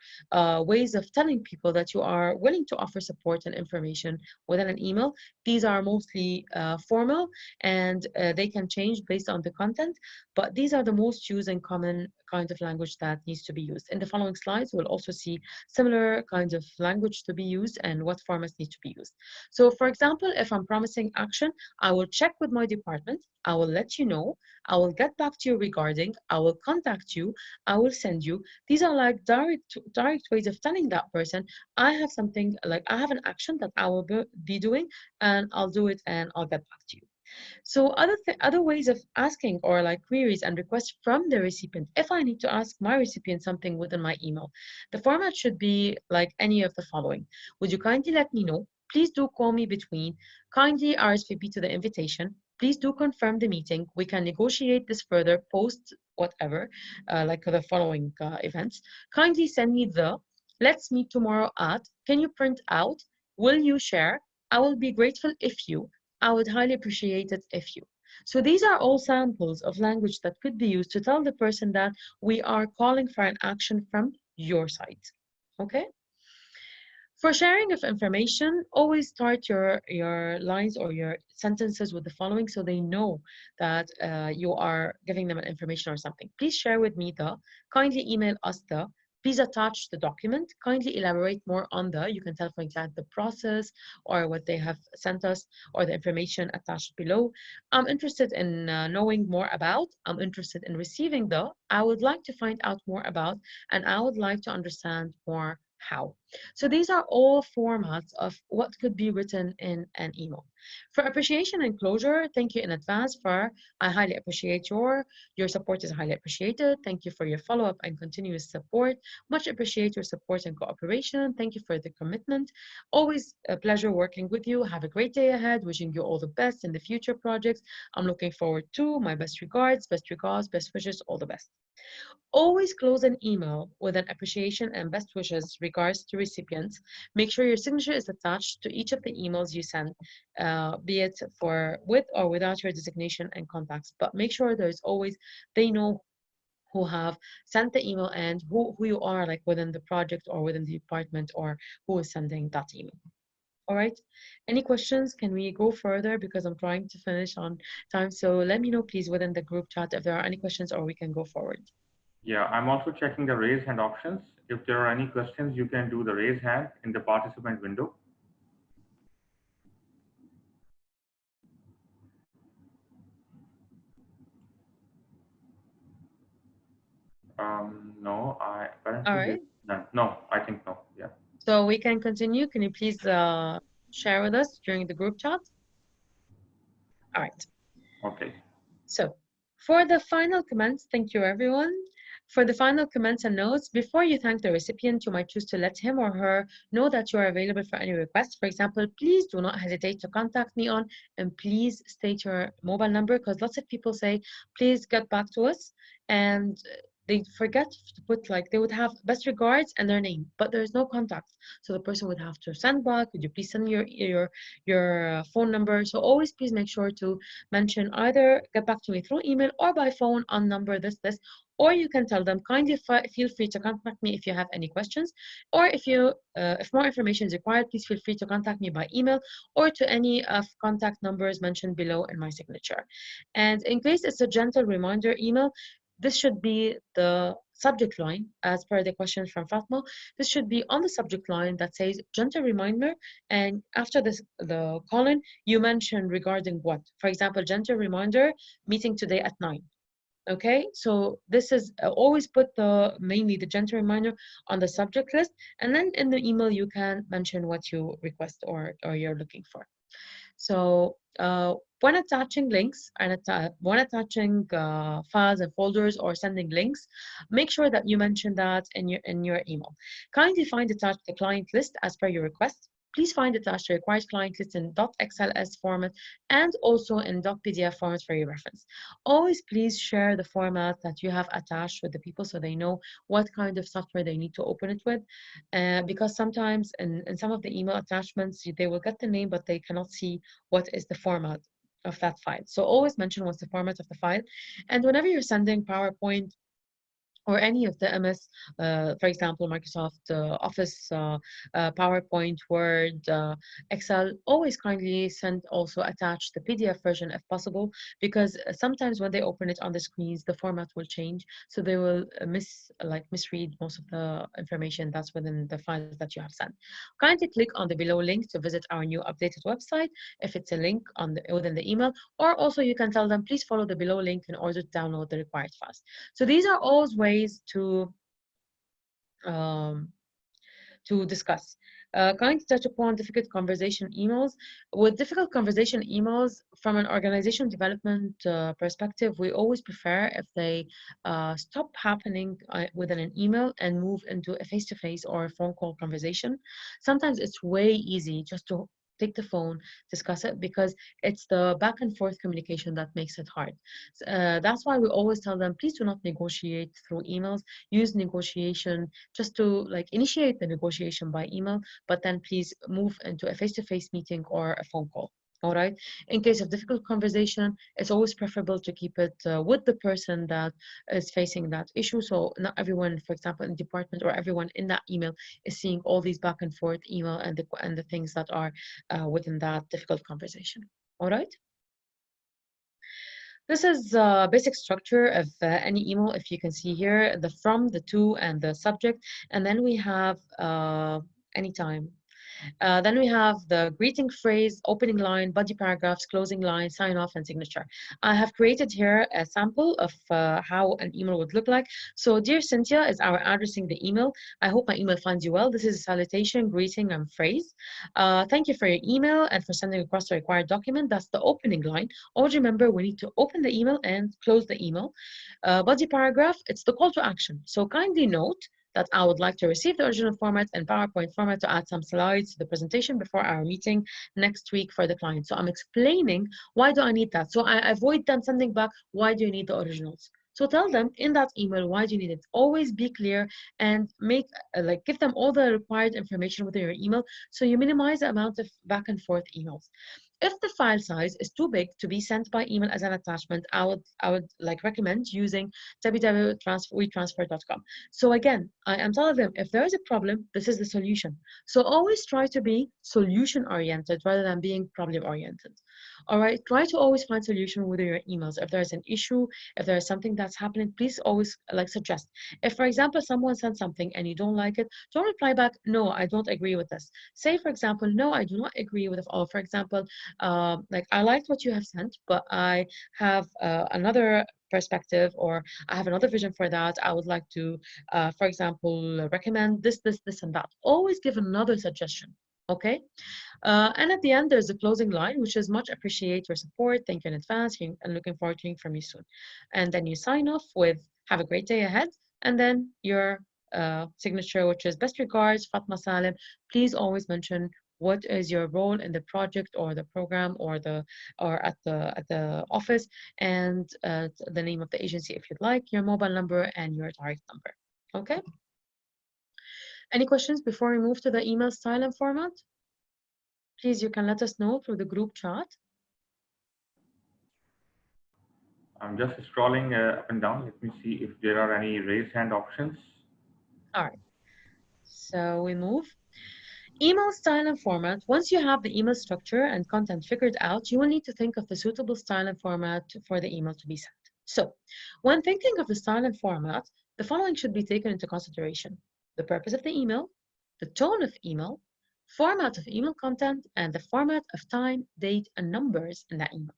ways of telling people that you are willing to offer support and information within an email. These are mostly formal and they can change based on the content, but these are the most used and common kind of language that needs to be used. In the following slides, we'll also see similar kinds of language to be used and what formats need to be used. So for example, if I'm promising action, I will check with my department, I will let you know, I will get back to you regarding, I will contact you, I will send you. These are like direct ways of telling that person, I have something, like I have an action that I will be doing and I'll do it and I'll get back to you. So other ways of asking or like queries and requests from the recipient. If I need to ask my recipient something within my email, the format should be like any of the following. Would you kindly let me know? Please do call me between. Kindly RSVP to the invitation. Please do confirm the meeting. We can negotiate this further post whatever, like the following events. Kindly send me the. Let's meet tomorrow at. Can you print out? Will you share? I will be grateful if you. I would highly appreciate it if you. So these are all samples of language that could be used to tell the person that we are calling for an action from your side. Okay? For sharing of information, always start your lines or your sentences with the following so they know that you are giving them an information or something. Please share with me the, kindly email us the, please attach the document, kindly elaborate more on the, you can tell for example the process or what they have sent us or the information attached below. I'm interested in knowing more about, I'm interested in receiving the, I would like to find out more about, and I would like to understand more how. So these are all formats of what could be written in an email. For appreciation and closure, thank you in advance for, I highly appreciate your support is highly appreciated. Thank you for your follow-up and continuous support. Much appreciate your support and cooperation. Thank you for the commitment. Always a pleasure working with you. Have a great day ahead. Wishing you all the best in the future projects. I'm looking forward to my best regards, best wishes, all the best. Always close an email with an appreciation and best wishes regards to recipients. Make sure your signature is attached to each of the emails you send, be it for with or without your designation and contacts. But make sure there's always, they know who have sent the email and who you are like within the project or within the department or who is sending that email. All right. Any questions? Can we go further? Because I'm trying to finish on time. So let me know, please, within the group chat if there are any questions or we can go forward. Yeah, I'm also checking the raise hand options. If there are any questions, you can do the raise hand in the participant window. No, I apparently All there's right. none. No, I think no. Yeah. So we can continue. Can you please share with us during the group chat? All right. Okay. So for the final comments, thank you everyone. For the final comments and notes, before you thank the recipient, you might choose to let him or her know that you are available for any requests. For example, please do not hesitate to contact me on, and please state your mobile number, because lots of people say, please get back to us, and they forget to put, like, they would have best regards and their name, but there's no contact. So the person would have to send back, could you please send me your phone number? So always please make sure to mention either get back to me through email or by phone on number this, or you can tell them kindly feel free to contact me if you have any questions, or if more information is required, please feel free to contact me by email or to any of contact numbers mentioned below in my signature. And in case it's a gentle reminder email, this should be the subject line as per the question from Fatma. This should be on the subject line that says gentle reminder, and after this the colon you mention regarding what. For example, gentle reminder, meeting today at 9. Okay, so this is always put mainly the gentle reminder on the subject list, and then in the email you can mention what you request or you're looking for. So when attaching links and when attaching files and folders or sending links, make sure that you mention that in your email. Kindly find attached the client list as per your request. Please find attached the required client list in .xls format and also in .pdf format for your reference. Always please share the format that you have attached with the people so they know what kind of software they need to open it with. Because sometimes in some of the email attachments, they will get the name, but they cannot see what is the format of that file. So always mention what's the format of the file. And whenever you're sending PowerPoint or any of the MS, for example, Microsoft Office, PowerPoint, Word, Excel, always kindly send also attach the PDF version if possible, because sometimes when they open it on the screens, the format will change, so they will misread most of the information that's within the files that you have sent. Kindly click on the below link to visit our new updated website if it's a link within the email, or also you can tell them please follow the below link in order to download the required files. So these are all ways um, to discuss. Kindly touch upon difficult conversation emails. With difficult conversation emails, from an organization development perspective, we always prefer if they stop happening within an email and move into a face-to-face or a phone call conversation. Sometimes it's way easy just to take the phone, discuss it, because it's the back and forth communication that makes it hard. That's why we always tell them, please do not negotiate through emails. Use negotiation just to initiate the negotiation by email, but then please move into a face-to-face meeting or a phone call. All right. In case of difficult conversation, it's always preferable to keep it with the person that is facing that issue. So not everyone, for example, in department or everyone in that email is seeing all these back and forth email and the things that are within that difficult conversation. All right. This is basic structure of any email. If you can see here, the from, the to, and the subject, and then we have anytime. Then we have the greeting phrase, opening line, body paragraphs, closing line, sign off, and signature. I have created here a sample of how an email would look like. So, dear Cynthia is our addressing the email. I hope my email finds you well. This is a salutation, greeting, and phrase. Thank you for your email and for sending across the required document. That's the opening line. Always remember, we need to open the email and close the email. Body paragraph, it's the call to action. So, kindly note that I would like to receive the original format and PowerPoint format to add some slides to the presentation before our meeting next week for the client. So I'm explaining why do I need that. So I avoid them sending back, why do you need the originals? So tell them in that email, why do you need it? Always be clear and make give them all the required information within your email so you minimize the amount of back and forth emails. If the file size is too big to be sent by email as an attachment, I would recommend using www.wetransfer.com. So again, I am telling them if there is a problem, this is the solution. So always try to be solution oriented rather than being problem oriented. All right, try to always find solution within your emails. If there's an issue, if there is something that's happening, please always suggest. If, for example, someone sent something and you don't like it, don't reply back, no, I don't agree with this. Say, for example, no, I do not agree with it. Or, for example, I liked what you have sent, but I have another perspective, or I have another vision for that. I would like to, for example, recommend this, this, this, and that. Always give another suggestion. Okay. And at the end, there's a closing line, which is much appreciate your support. Thank you in advance, and looking forward to hearing from you soon. And then you sign off with have a great day ahead, and then your signature, which is best regards, Fatma Salim. Please always mention what is your role in the project or the program or at the office, and the name of the agency if you'd like, your mobile number and your direct number. Okay. Any questions before we move to the email style and format? Please, you can let us know through the group chat. I'm just scrolling up and down. Let me see if there are any raise hand options. All right. So we move. Email style and format. Once you have the email structure and content figured out, you will need to think of the suitable style and format for the email to be sent. So, when thinking of the style and format, the following should be taken into consideration: the purpose of the email, the tone of email, format of email content, and the format of time, date, and numbers in that email.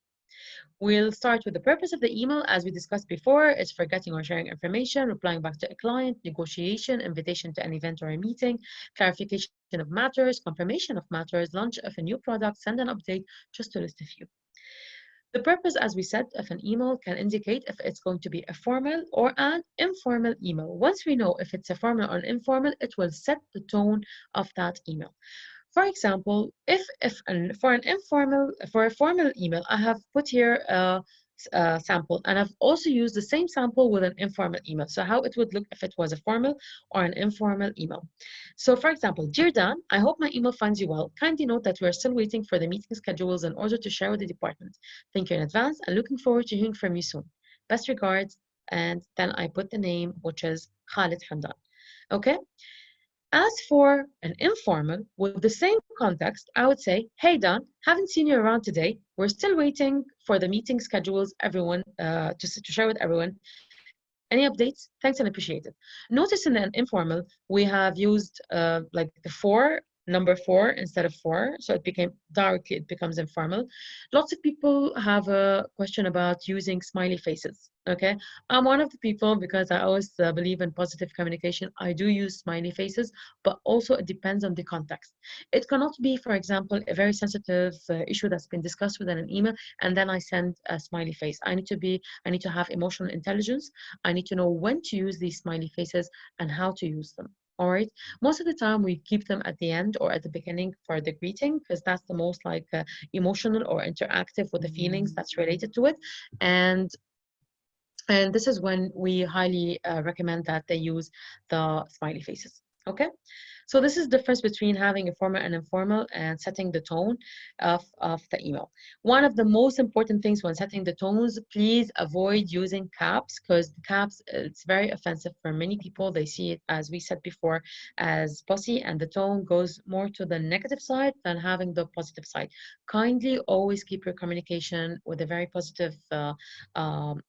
We'll start with the purpose of the email. As we discussed before, it's for getting or sharing information, replying back to a client, negotiation, invitation to an event or a meeting, clarification of matters, confirmation of matters, launch of a new product, send an update, just to list a few. The purpose, as we said, of an email can indicate if it's going to be a formal or an informal email. Once we know if it's a formal or informal, it will set the tone of that email. For example, for a formal email, I have put here a sample, and I've also used the same sample with an informal email. So how it would look if it was a formal or an informal email. So for example, dear Dan, I hope my email finds you well. Kindly note that we are still waiting for the meeting schedules in order to share with the department. Thank you in advance and looking forward to hearing from you soon. Best regards. And then I put the name, which is Khalid Hamdan. Okay. As for an informal, with the same context, I would say, hey Dan, haven't seen you around today. We're still waiting for the meeting schedules, everyone, to share with everyone. Any updates? Thanks and appreciate it. Notice in an informal, we have used like the number four instead of four, so it becomes informal. Lots of people have a question about using smiley faces. Okay, I'm one of the people, because I always believe in positive communication. I do use smiley faces, but also it depends on the context. It cannot be, for example, a very sensitive issue that's been discussed within an email, and then I send a smiley face. I need to have emotional intelligence. I need to know when to use these smiley faces and how to use them. All right. Most of the time, we keep them at the end or at the beginning for the greeting, because that's the most like emotional or interactive with the feelings that's related to it. And this is when we highly recommend that they use the smiley faces. Okay. So this is the difference between having a formal and informal and setting the tone of the email. One of the most important things when setting the tones, please avoid using caps, because the caps, it's very offensive for many people. They see it, as we said before, as bossy, and the tone goes more to the negative side than having the positive side. Kindly always keep your communication with a very positive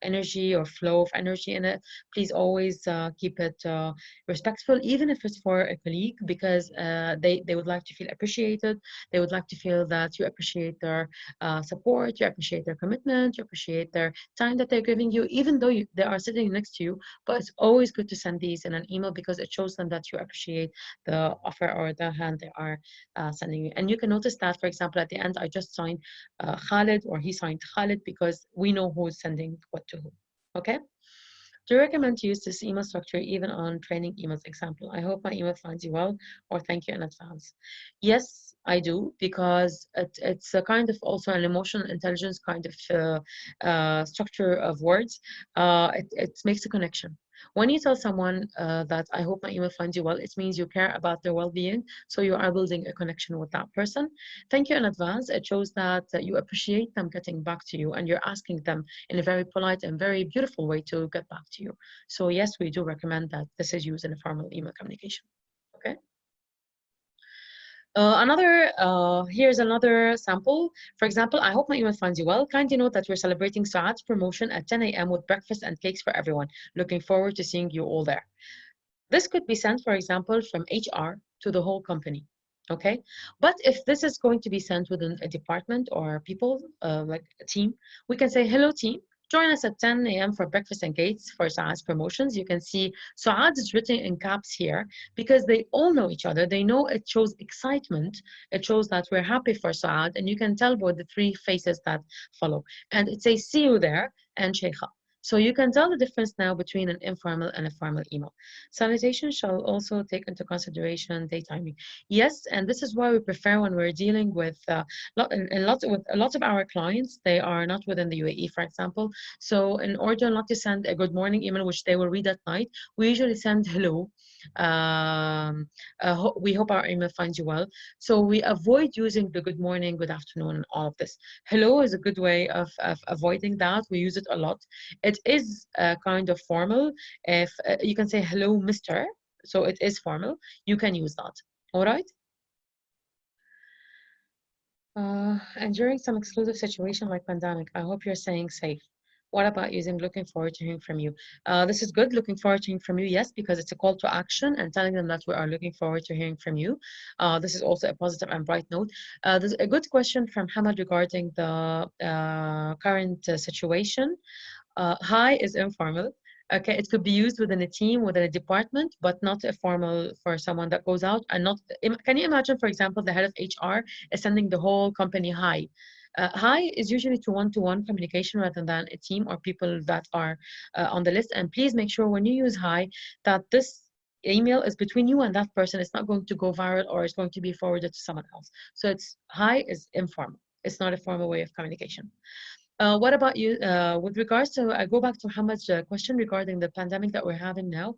energy or flow of energy in it. Please always keep it respectful, even if it's for a colleague, because they would like to feel appreciated. They would like to feel that you appreciate their support, you appreciate their commitment, you appreciate their time that they're giving you, even though they are sitting next to you. But it's always good to send these in an email, because it shows them that you appreciate the offer or the hand they are sending you. And you can notice that, for example, at the end, I just signed Khalid, or he signed Khalid, because we know who's sending what to who. Okay. Do you recommend to use this email structure even on training emails? Example, I hope my email finds you well, or thank you in advance. Yes, I do, because it's a kind of also an emotional intelligence kind of structure of words. It makes a connection. When you tell someone that I hope my email finds you well, it means you care about their well-being, so you are building a connection with that person. Thank you in advance. It shows that you appreciate them getting back to you, and you're asking them in a very polite and very beautiful way to get back to you. So yes, we do recommend that this is used in a formal email communication. Okay. Here's another sample. For example, I hope my email finds you well. Kindly note that we're celebrating Saad's promotion at 10 a.m. with breakfast and cakes for everyone. Looking forward to seeing you all there. This could be sent, for example, from HR to the whole company. Okay. But if this is going to be sent within a department or people, like a team, we can say, hello team. Join us at 10 a.m. for breakfast and gates for Saad's promotions. You can see Saad is written in caps here, because they all know each other. They know it shows excitement. It shows that we're happy for Saad, and you can tell by the three faces that follow. And it says, see you there, and Sheikha. So you can tell the difference now between an informal and a formal email. Salutation shall also take into consideration day timing. Yes, and this is why we prefer, when we're dealing with with a lot of our clients, they are not within the UAE, for example. So in order not to send a good morning email, which they will read at night, we usually send hello. We hope our email finds you well. So we avoid using the good morning, good afternoon, and all of this. Hello is a good way of avoiding that. We use it a lot. It is kind of formal. If you can say hello, Mr. So it is formal. You can use that. All right. And during some exclusive situation like pandemic, I hope you're staying safe. What about using looking forward to hearing from you? This is good, looking forward to hearing from you, yes, because it's a call to action and telling them that we are looking forward to hearing from you. This is also a positive and bright note. There's a good question from Hamad regarding the current situation. Hi is informal. Okay, it could be used within a team, within a department, but not a formal for someone that goes out and not. Can you imagine, for example, the head of HR is sending the whole company hi? Hi is usually to one-to-one communication rather than a team or people that are on the list. And please make sure when you use hi that this email is between you and that person. It's not going to go viral or it's going to be forwarded to someone else. So it's hi is informal. It's not a formal way of communication. What about you? With regards to, I go back to Muhammad's question regarding the pandemic that we're having now.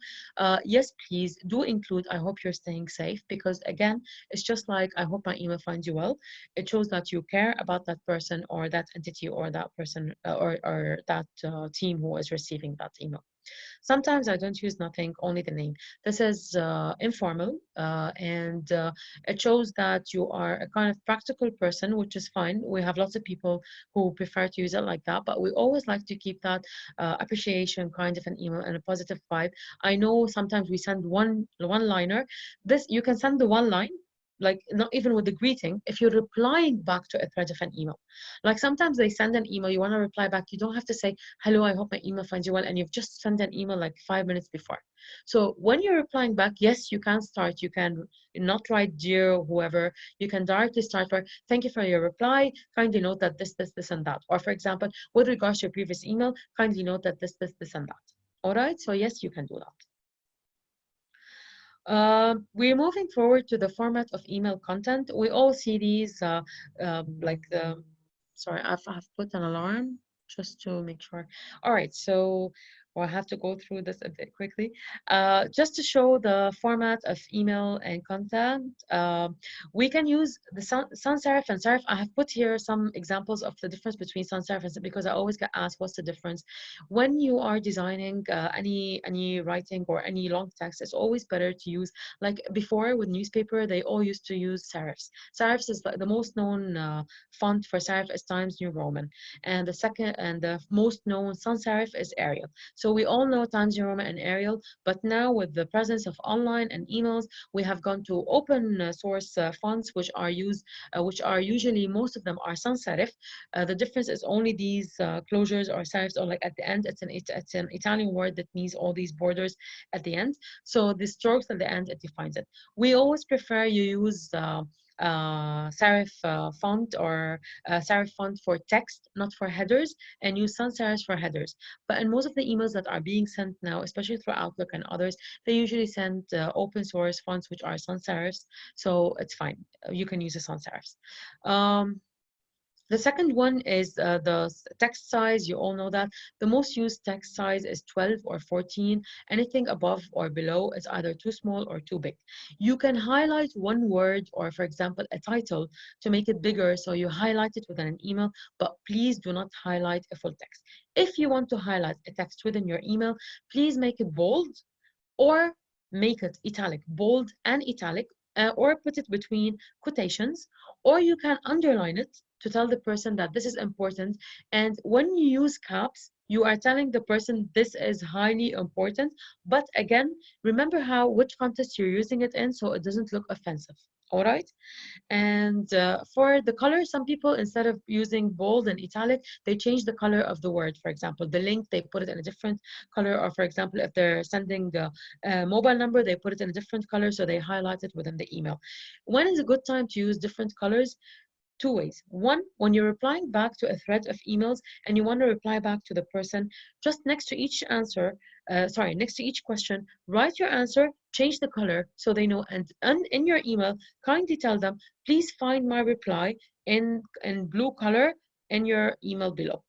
Yes, please do include, I hope you're staying safe, because again, it's just like, I hope my email finds you well. It shows that you care about that person or that entity or that person or that team who is receiving that email. Sometimes I don't use nothing, only the name. This is informal, and it shows that you are a kind of practical person, which is fine. We have lots of people who prefer to use it like that, but we always like to keep that appreciation kind of an email and a positive vibe. I know sometimes we send one liner. This you can send the one line, like not even with the greeting, if you're replying back to a thread of an email. Like sometimes they send an email, you want to reply back, you don't have to say, hello, I hope my email finds you well, and you've just sent an email like 5 minutes before. So when you're replying back, yes, you can start, you can not write dear whoever, you can directly start for, thank you for your reply, kindly note that this, and that. Or for example, with regards to your previous email, kindly note that this, and that. All right, so yes, you can do that. We're moving forward to the format of email content. We all see these, like the, sorry, I've put an alarm just to make sure. All right, so we'll have to go through this a bit quickly. Just to show the format of email and content, we can use the sans serif and serif. I have put here some examples of the difference between sans serif and serif because I always get asked what's the difference. When you are designing any writing or any long text, it's always better to use, like before with newspaper, they all used to use serifs. Serifs is the most known font for serif is Times New Roman, and the second and the most known sans serif is Arial. So we all know Times New Roman and Arial, but now with the presence of online and emails, we have gone to open source fonts, which are used, which are usually, most of them are sans serif. The difference is only these closures or serifs, or like at the end, it's an Italian word that means all these borders at the end. So the strokes at the end, it defines it. We always prefer you use serif font or serif font for text, not for headers, and use sans serif for headers. But in most of the emails that are being sent now, especially through Outlook and others, they usually send open source fonts, which are sans serifs. So it's fine. You can use the sans serifs. The second one is the text size. You all know that. The most used text size is 12 or 14. Anything above or below is either too small or too big. You can highlight one word or, for example, a title to make it bigger, so you highlight it within an email, but please do not highlight a full text. If you want to highlight a text within your email, please make it bold or make it italic, bold and italic, or put it between quotations, or you can underline it to tell the person that this is important. And when you use caps, you are telling the person this is highly important. But again, remember which context you're using it in, so it doesn't look offensive. All right. And for the color, some people, instead of using bold and italic, they change the color of the word. For example, the link, they put it in a different color. Or for example, if they're sending the mobile number, they put it in a different color, so they highlight it within the email. When is a good time to use different colors? Two ways. One, when you're replying back to a thread of emails and you want to reply back to the person, just next to each answer, next to each question, write your answer, change the color so they know, and in your email, kindly tell them, please find my reply in blue color in your email below.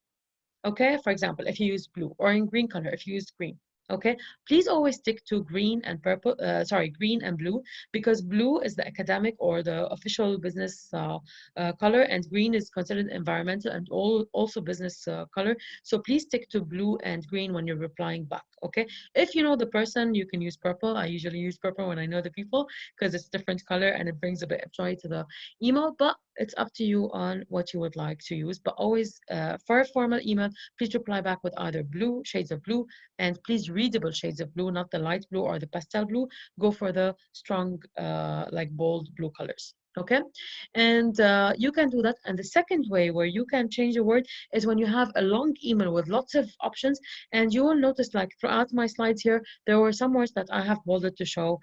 Okay, for example, if you use blue, or in green color if you use green. Okay, please always stick to green and purple, green and blue, because blue is the academic or the official business color, and green is considered environmental and also business color. So please stick to blue and green when you're replying back. Okay, if you know the person, you can use purple. I usually use purple when I know the people because it's different color and it brings a bit of joy to the email, but it's up to you on what you would like to use. But always, for a formal email, please reply back with either blue, shades of blue, and please readable shades of blue, not the light blue or the pastel blue. Go for the strong, like bold blue colors. Okay, and you can do that. And the second way where you can change a word is when you have a long email with lots of options, and you will notice, like throughout my slides here, there were some words that I have bolded to show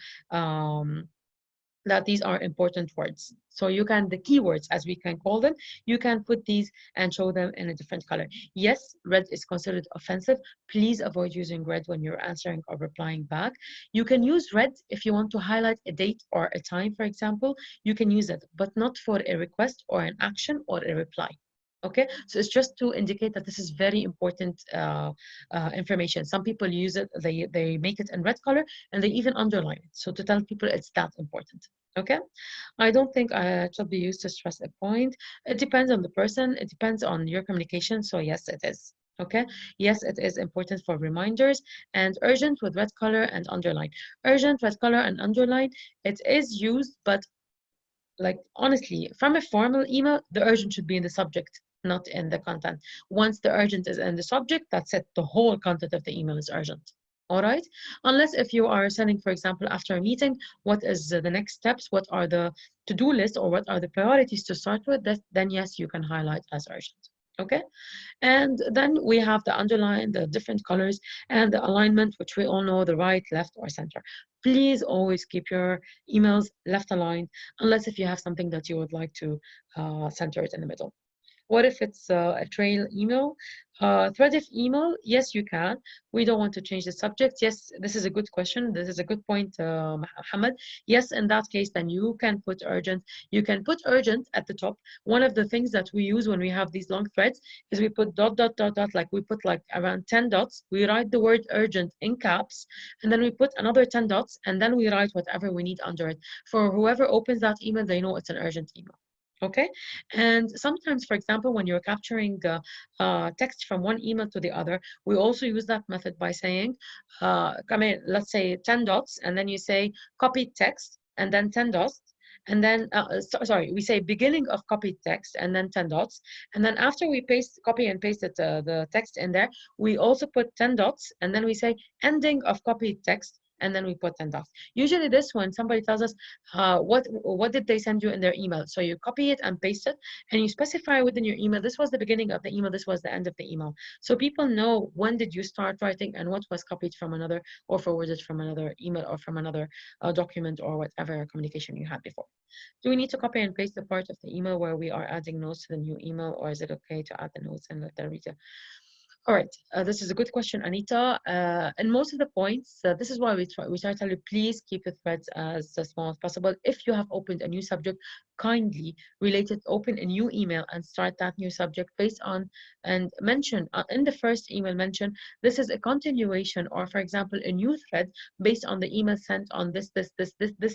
that these are important words. So you can, the keywords as we can call them, you can put these and show them in a different color. Yes, red is considered offensive. Please avoid using red when you're answering or replying back. You can use red if you want to highlight a date or a time, for example, you can use it, but not for a request or an action or a reply. Okay, so it's just to indicate that this is very important information. Some people use it, they make it in red color and they even underline it. So to tell people it's that important. Okay, I don't think it should be used to stress a point. It depends on the person, it depends on your communication. So yes, it is. Okay, yes, it is important for reminders. And urgent with red color and underline. Urgent, red color and underline, it is used, but like honestly, from a formal email, the urgent should be in the subject, not in the content. Once the urgent is in the subject, that's it. The whole content of the email is urgent. All right. Unless if you are sending, for example, after a meeting, what is the next steps? What are the to-do list or what are the priorities to start with? That, then yes, you can highlight as urgent. Okay. And then we have the underline, the different colors, and the alignment, which we all know, the right, left, or center. Please always keep your emails left aligned, unless if you have something that you would like to center it in the middle. What if it's a trail email? Thread if email, yes, you can. We don't want to change the subject. Yes, this is a good question. This is a good point, Mohammed. Yes, in that case, then you can put urgent. You can put urgent at the top. One of the things that we use when we have these long threads is we put dot, dot, dot, dot, like we put like around 10 dots. We write the word urgent in caps, and then we put another 10 dots, and then we write whatever we need under it. For whoever opens that email, they know it's an urgent email. Okay, and sometimes, for example, when you're capturing text from one email to the other, we also use that method by saying, let's say 10 dots, and then you say copied text, and then 10 dots, and then, sorry, we say beginning of copied text, and then 10 dots, and then after we copy and paste it, the text in there, we also put 10 dots, and then we say ending of copied text, and then we put 10 dots. Usually this one, somebody tells us, what did they send you in their email? So you copy it and paste it, and you specify within your email, this was the beginning of the email, this was the end of the email. So people know when did you start writing and what was copied from another or forwarded from another email or from another document or whatever communication you had before. Do we need to copy and paste the part of the email where we are adding notes to the new email, or is it okay to add the notes and let the reader? All right, this is a good question, Anita. And most of the points, this is why we try to tell you, please keep the threads as small as possible. If you have opened a new subject, kindly open a new email and start that new subject based on, and mention in the first email, mention this is a continuation, or for example, a new thread based on the email sent on this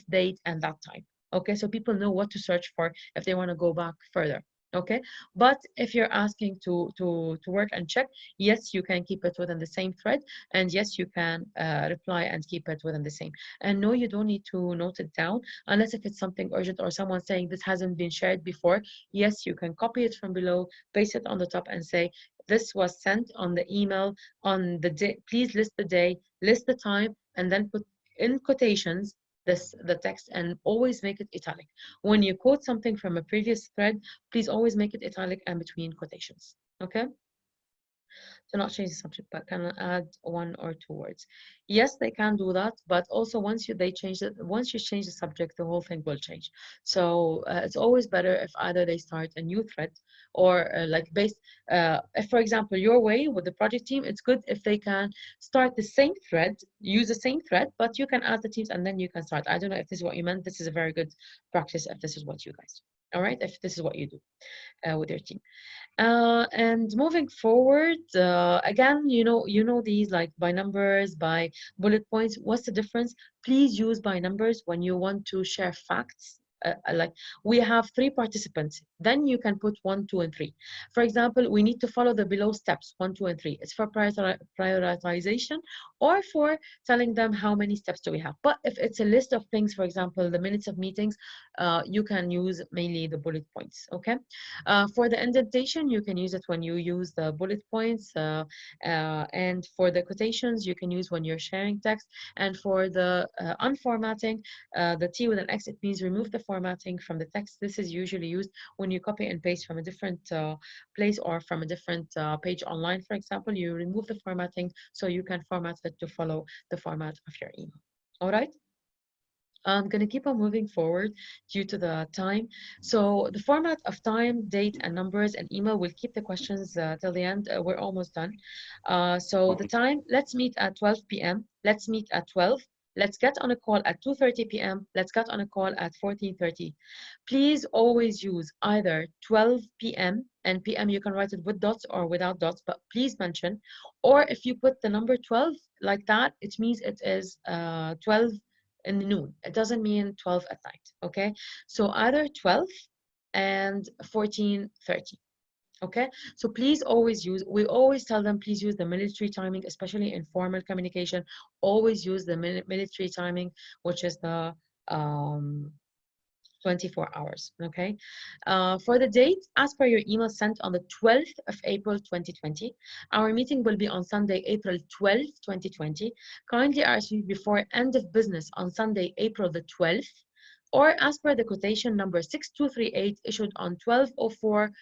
date and that time. Okay, so people know what to search for if they want to go back further. Okay, but if you're asking to work and check, yes, you can keep it within the same thread, and yes, you can reply and keep it within the same. And no, you don't need to note it down unless if it's something urgent or someone saying this hasn't been shared before. Yes, you can copy it from below, paste it on the top, and say this was sent on the email on the day. Please list the day, list the time, and then put in quotations the text, and always make it italic. When you quote something from a previous thread, please always make it italic and between quotations. Okay? To not change the subject, but can add one or two words. Yes, they can do that, but also once you change the subject, the whole thing will change. So it's always better if either they start a new thread or if, for example, your way with the project team, it's good if they can start the same thread, use the same thread, but you can add the teams and then you can start. I don't know if this is what you meant. This is a very good practice if this is what you guys do. All right, if this is what you do with your team. And moving forward, again, you know these like by numbers, by bullet points. What's the difference? Please use by numbers when you want to share facts. Like we have 3 participants, then you can put 1, 2, and 3. For example, we need to follow the below steps 1, 2, and 3. It's for prioritization or for telling them how many steps do we have. But if it's a list of things, for example, the minutes of meetings, you can use mainly the bullet points. Okay. For the indentation, you can use it when you use the bullet points, and for the quotations, you can use when you're sharing text. And for the unformatting, the T with an X, it means remove the formatting from the text. This is usually used when you copy and paste from a different place or from a different page online, for example. You remove the formatting so you can format it to follow the format of your email. All right. I'm going to keep on moving forward due to the time. So the format of time, date, and numbers and email will keep the questions till the end. We're almost done. So the Okay. time, let's meet at 12 p.m. Let's meet at 12. Let's get on a call at 2:30 p.m. Let's get on a call at 14:30. Please always use either 12 p.m. and p.m. you can write it with dots or without dots, but please mention. Or if you put the number 12 like that, it means it is 12 in the noon. It doesn't mean 12 at night, okay? So either 12 and 14:30. Okay, so please always use, we always tell them, please use the military timing, especially in formal communication. Always use the military timing, which is the 24 hours, okay? For the date, as per your email sent on the 12th of April 2020, our meeting will be on Sunday, April 12th, 2020. Kindly RSVP before end of business on Sunday, April the 12th, or as per the quotation number 6238 issued on 12/04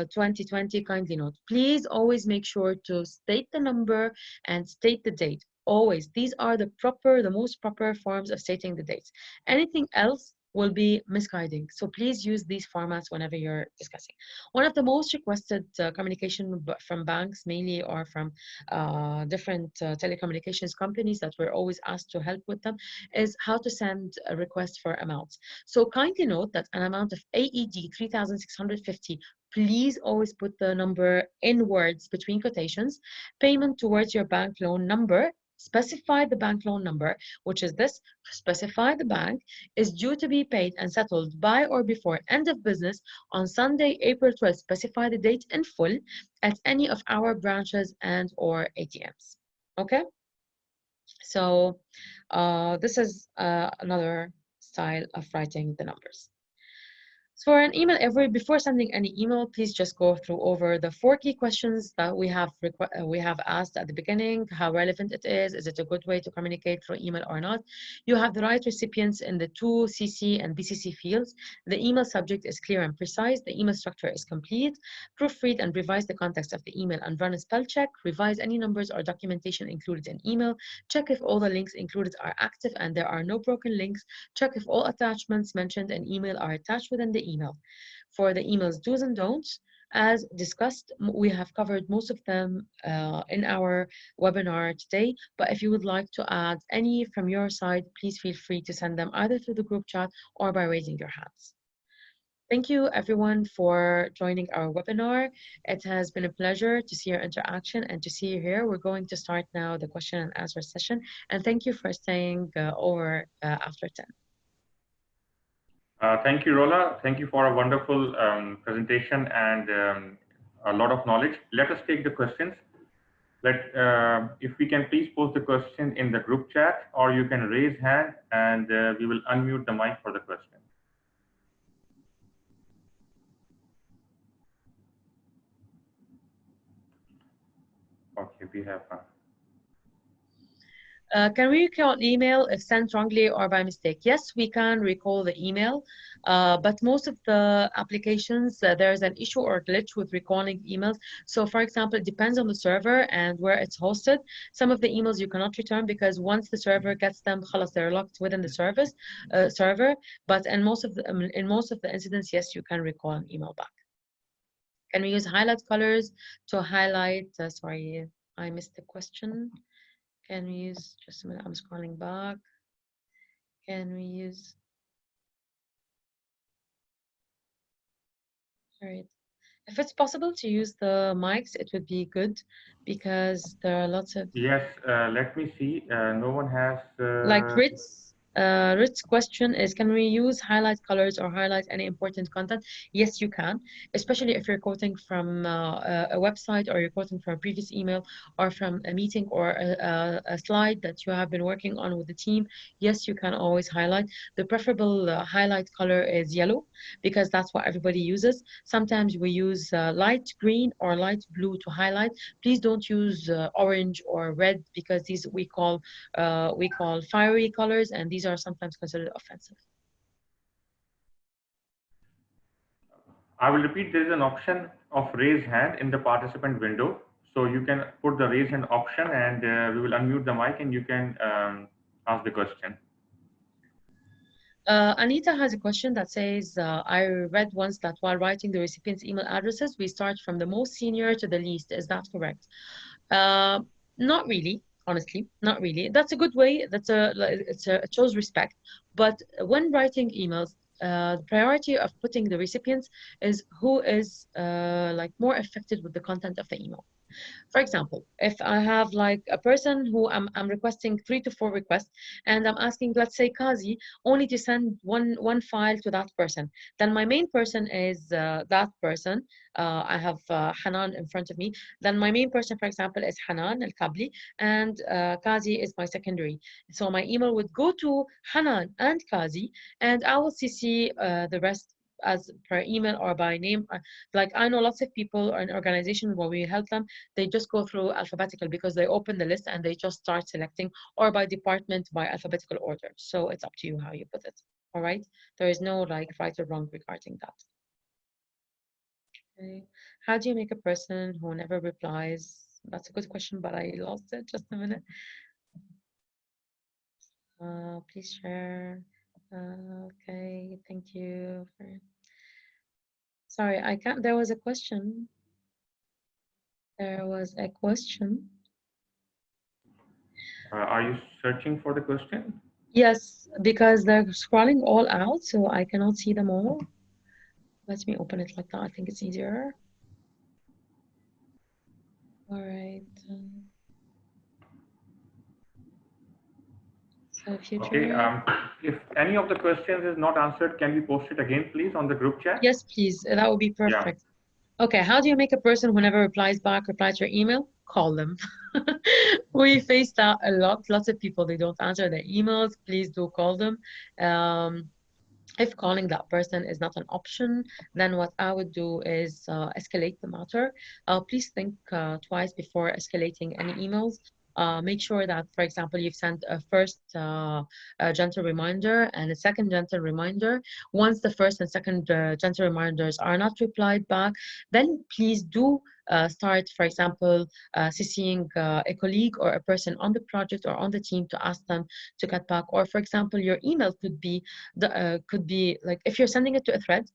2020. Kindly note, please always make sure to state the number and state the date. Always, these are the most proper forms of stating the dates. Anything else will be misguiding. So please use these formats whenever you're discussing. One of the most requested communication from banks mainly, or from different telecommunications companies that we're always asked to help with them, is how to send a request for amounts. So kindly note that an amount of AED 3,650, please always put the number in words between quotations. Payment towards your bank loan number, specify the bank loan number, which is this, specify the bank, is due to be paid and settled by or before end of business on Sunday, April 12th. Specify the date in full at any of our branches and or ATMs. Okay? So this is another style of writing the numbers. So for an email, before sending any email, please just go through over the 4 key questions that we have asked at the beginning. How relevant it is it a good way to communicate through email or not? You have the right recipients in the 2 CC and BCC fields. The email subject is clear and precise. The email structure is complete. Proofread and revise the context of the email and run a spell check. Revise any numbers or documentation included in email. Check if all the links included are active and there are no broken links. Check if all attachments mentioned in email are attached within the email. For the email's do's and don'ts, as discussed, we have covered most of them in our webinar today, but if you would like to add any from your side, please feel free to send them either through the group chat or by raising your hands. Thank you everyone for joining our webinar. It has been a pleasure to see your interaction and to see you here. We're going to start now the question and answer session, and thank you for staying over after 10. Thank you, Rola. Thank you for a wonderful presentation and a lot of knowledge. Let us take the questions. If we can please post the question in the group chat, or you can raise hand and we will unmute the mic for the question. Okay, we have. Can we recall email if sent wrongly or by mistake? Yes, we can recall the email, but most of the applications, there's an issue or glitch with recalling emails. So for example, it depends on the server and where it's hosted. Some of the emails you cannot return because once the server gets them, they're locked within the server. But in most of the incidents, yes, you can recall an email back. Can we use highlight colors to highlight? Sorry, I missed the question. Can we use, just a minute, I'm scrolling back. Can we use, all right. If it's possible to use the mics, it would be good because there are lots of. Yes, let me see. No one has. Like Rit's question is, can we use highlight colors or highlight any important content? Yes, you can, especially if you're quoting from a website, or you're quoting from a previous email, or from a meeting, or a slide that you have been working on with the team. Yes, you can always highlight. The preferable highlight color is yellow because that's what everybody uses. Sometimes we use light green or light blue to highlight. Please don't use orange or red because these we call fiery colors, and these are sometimes considered offensive. I will repeat, there is an option of raise hand in the participant window. So you can put the raise hand option and we will unmute the mic and you can ask the question. Anita has a question that says, I read once that while writing the recipient's email addresses, we start from the most senior to the least. Is that correct? Uh, Not really, honestly, not really. That's a good way. It shows respect. But when writing emails, the priority of putting the recipients is who is like more affected with the content of the email. For example, if I have like a person who I'm requesting 3 to 4 requests, and I'm asking, let's say, Kazi, only to send one file to that person, then my main person is that person. I have Hanan in front of me. Then my main person, for example, is Hanan Al-Kabli, and Kazi is my secondary. So my email would go to Hanan and Kazi, and I will CC the rest as per email or by name. Like I know lots of people or an organization where we help them, they just go through alphabetical because they open the list and they just start selecting, or by department by alphabetical order. So it's up to you how you put it. All right. There is no like right or wrong regarding that. Okay. How do you make a person who never replies? That's a good question, but I lost it. Just a minute. Please share. Okay. Thank you. Sorry, I can't. There was a question. There was a question. Are you searching for the question? Yes, because they're scrolling all out, so I cannot see them all. Let me open it like that. I think it's easier. All right. So future. Okay. If any of the questions is not answered, can we post it again, please, on the group chat? Yes, please. That would be perfect. Yeah. Okay. How do you make a person who never replies back reply to your email? Call them. We face that a lot. Lots of people, they don't answer their emails. Please do call them. If calling that person is not an option, then what I would do is escalate the matter. Please think twice before escalating any emails. Make sure that, for example, you've sent a first gentle reminder and a second gentle reminder. Once the first and second gentle reminders are not replied back, then please do start, for example, CCing a colleague or a person on the project or on the team to ask them to get back. Or, for example, your email could be like, if you're sending it to a thread,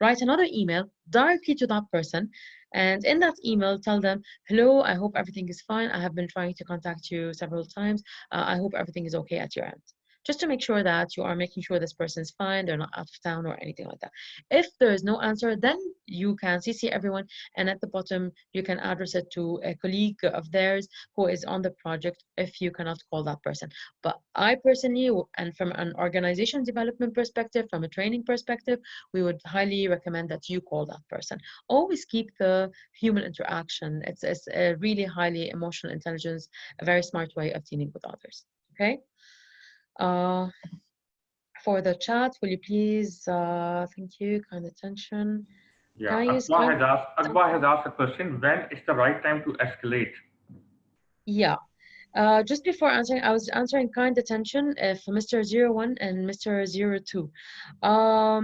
write another email directly to that person, and in that email tell them, hello, I hope everything is fine, I have been trying to contact you several times, I hope everything is okay at your end, just to make sure that you are making sure this person is fine, they're not out of town or anything like that. If there is no answer, then you can CC everyone, and at the bottom you can address it to a colleague of theirs who is on the project if you cannot call that person. But I personally, and from an organization development perspective, from a training perspective, we would highly recommend that you call that person. Always keep the human interaction. It's a really highly emotional intelligence, a very smart way of dealing with others. Okay. Uh, for the chat, will you please, thank you, kind attention. Yeah. Can I use Akbar has asked a question. When is the right time to escalate? Yeah. Just before answering, I was answering kind attention for Mr. 01 and Mr. 02. I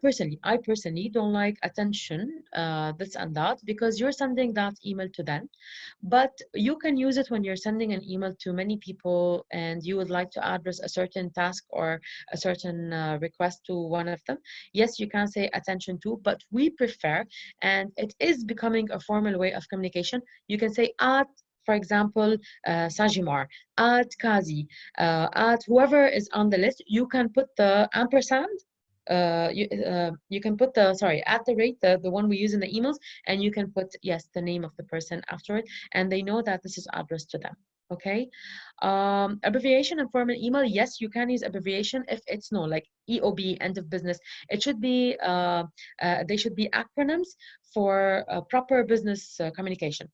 personally don't like attention, this and that, because you're sending that email to them. But you can use it when you're sending an email to many people and you would like to address a certain task or a certain request to one of them. Yes, you can say attention to, but we prefer, and it is becoming a formal way of communication, you can say at, for example, Sajimar, at Kazi, at whoever is on the list. You can put the ampersand. You can put the, sorry, at the rate, the one we use in the emails, and you can put, yes, the name of the person after it, and they know that this is addressed to them. Okay. Abbreviation and formal email, yes, you can use abbreviation if it's no, like EOB, end of business. It should be they should be acronyms for proper business communication.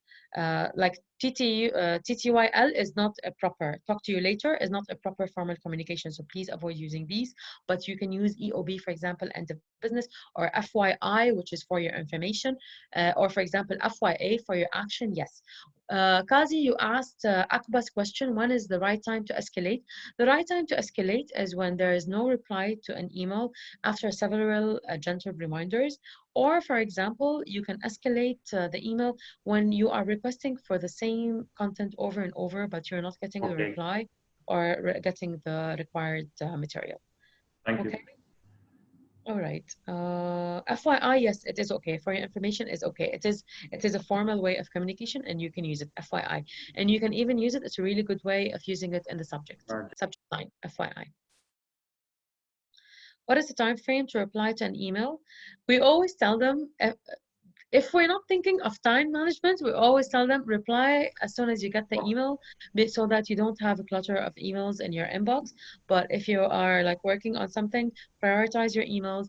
Like TTYL is not a proper, talk to you later is not a proper formal communication, so please avoid using these. But you can use EOB, for example, end of business, or FYI, which is for your information, or for example, FYA for your action, yes. Kazi, you asked Akba's question, when is the right time to escalate? The right time to escalate is when there is no reply to an email after several gentle reminders. Or, for example, you can escalate the email when you are requesting for the same content over and over, but you're not getting a reply. or getting the required material. Thank you. Okay. All right. FYI, yes, it is okay. For your information, is okay. It is a formal way of communication, and you can use it. FYI, and you can even use it. It's a really good way of using it in the subject line. FYI. What is the time frame to reply to an email? We always tell them, if we're not thinking of time management, we always tell them reply as soon as you get the email, so that you don't have a clutter of emails in your inbox. But if you are like working on something, prioritize your emails.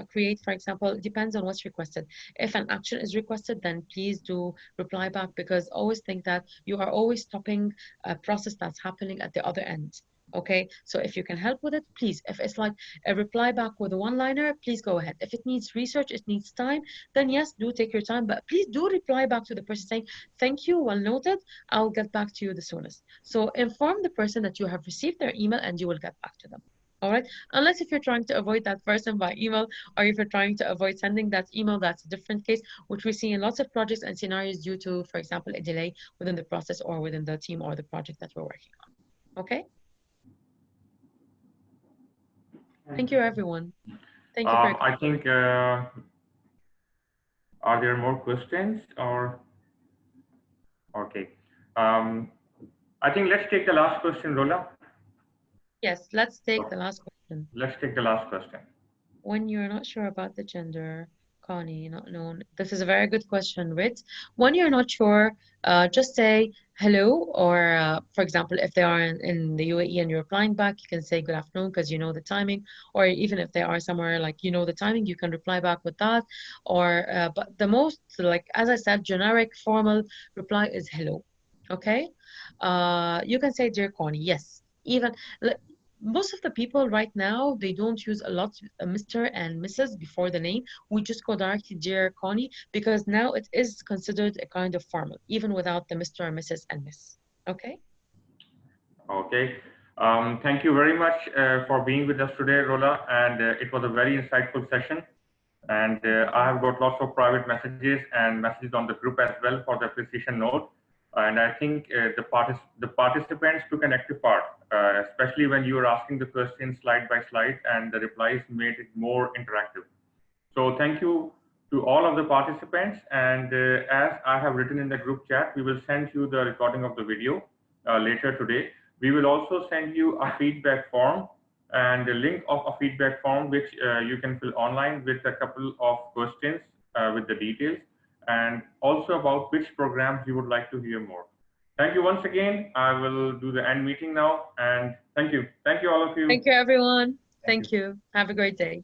Create, for example, it depends on what's requested. If an action is requested, then please do reply back, because always think that you are always stopping a process that's happening at the other end. Okay, so if you can help with it, please. If it's like a reply back with a one-liner, please go ahead. If it needs research, it needs time, then yes, do take your time, but please do reply back to the person saying, thank you, well noted, I'll get back to you the soonest. So inform the person that you have received their email and you will get back to them. All right, unless if you're trying to avoid that person by email, or if you're trying to avoid sending that email, that's a different case, which we see in lots of projects and scenarios due to, for example, a delay within the process or within the team or the project that we're working on. Okay. Thank you, everyone. Thank you for your I think, are there more questions or? Okay. I think let's take the last question, Rola. Yes, let's take the last question. Let's take the last question. When you're not sure about the gender, Connie, not known. This is a very good question, Rit. When you're not sure, just say hello, or for example, if they are in the UAE and you're replying back, you can say good afternoon because you know the timing, or even if they are somewhere like you know the timing, you can reply back with that. Or but the most, like as I said, generic formal reply is hello. Okay, you can say dear Connie. Yes, even most of the people right now, they don't use a lot Mr. and Mrs. before the name. We just go directly dear Connie, because now it is considered a kind of formal, even without the Mr. and Mrs. and Miss. Okay. Okay. Thank you very much for being with us today, Rola, and it was a very insightful session. And I have got lots of private messages and messages on the group as well for the appreciation note. And I think the participants took an active part, especially when you were asking the questions slide by slide, and the replies made it more interactive. So thank you to all of the participants. And as I have written in the group chat, we will send you the recording of the video later today. We will also send you a feedback form and a link of a feedback form, which you can fill online with a couple of questions with the details, and also about which programs you would like to hear more. Thank you once again. I will do the end meeting now, and thank you. Thank you, all of you. Thank you, everyone. Thank Thank you. Have a great day.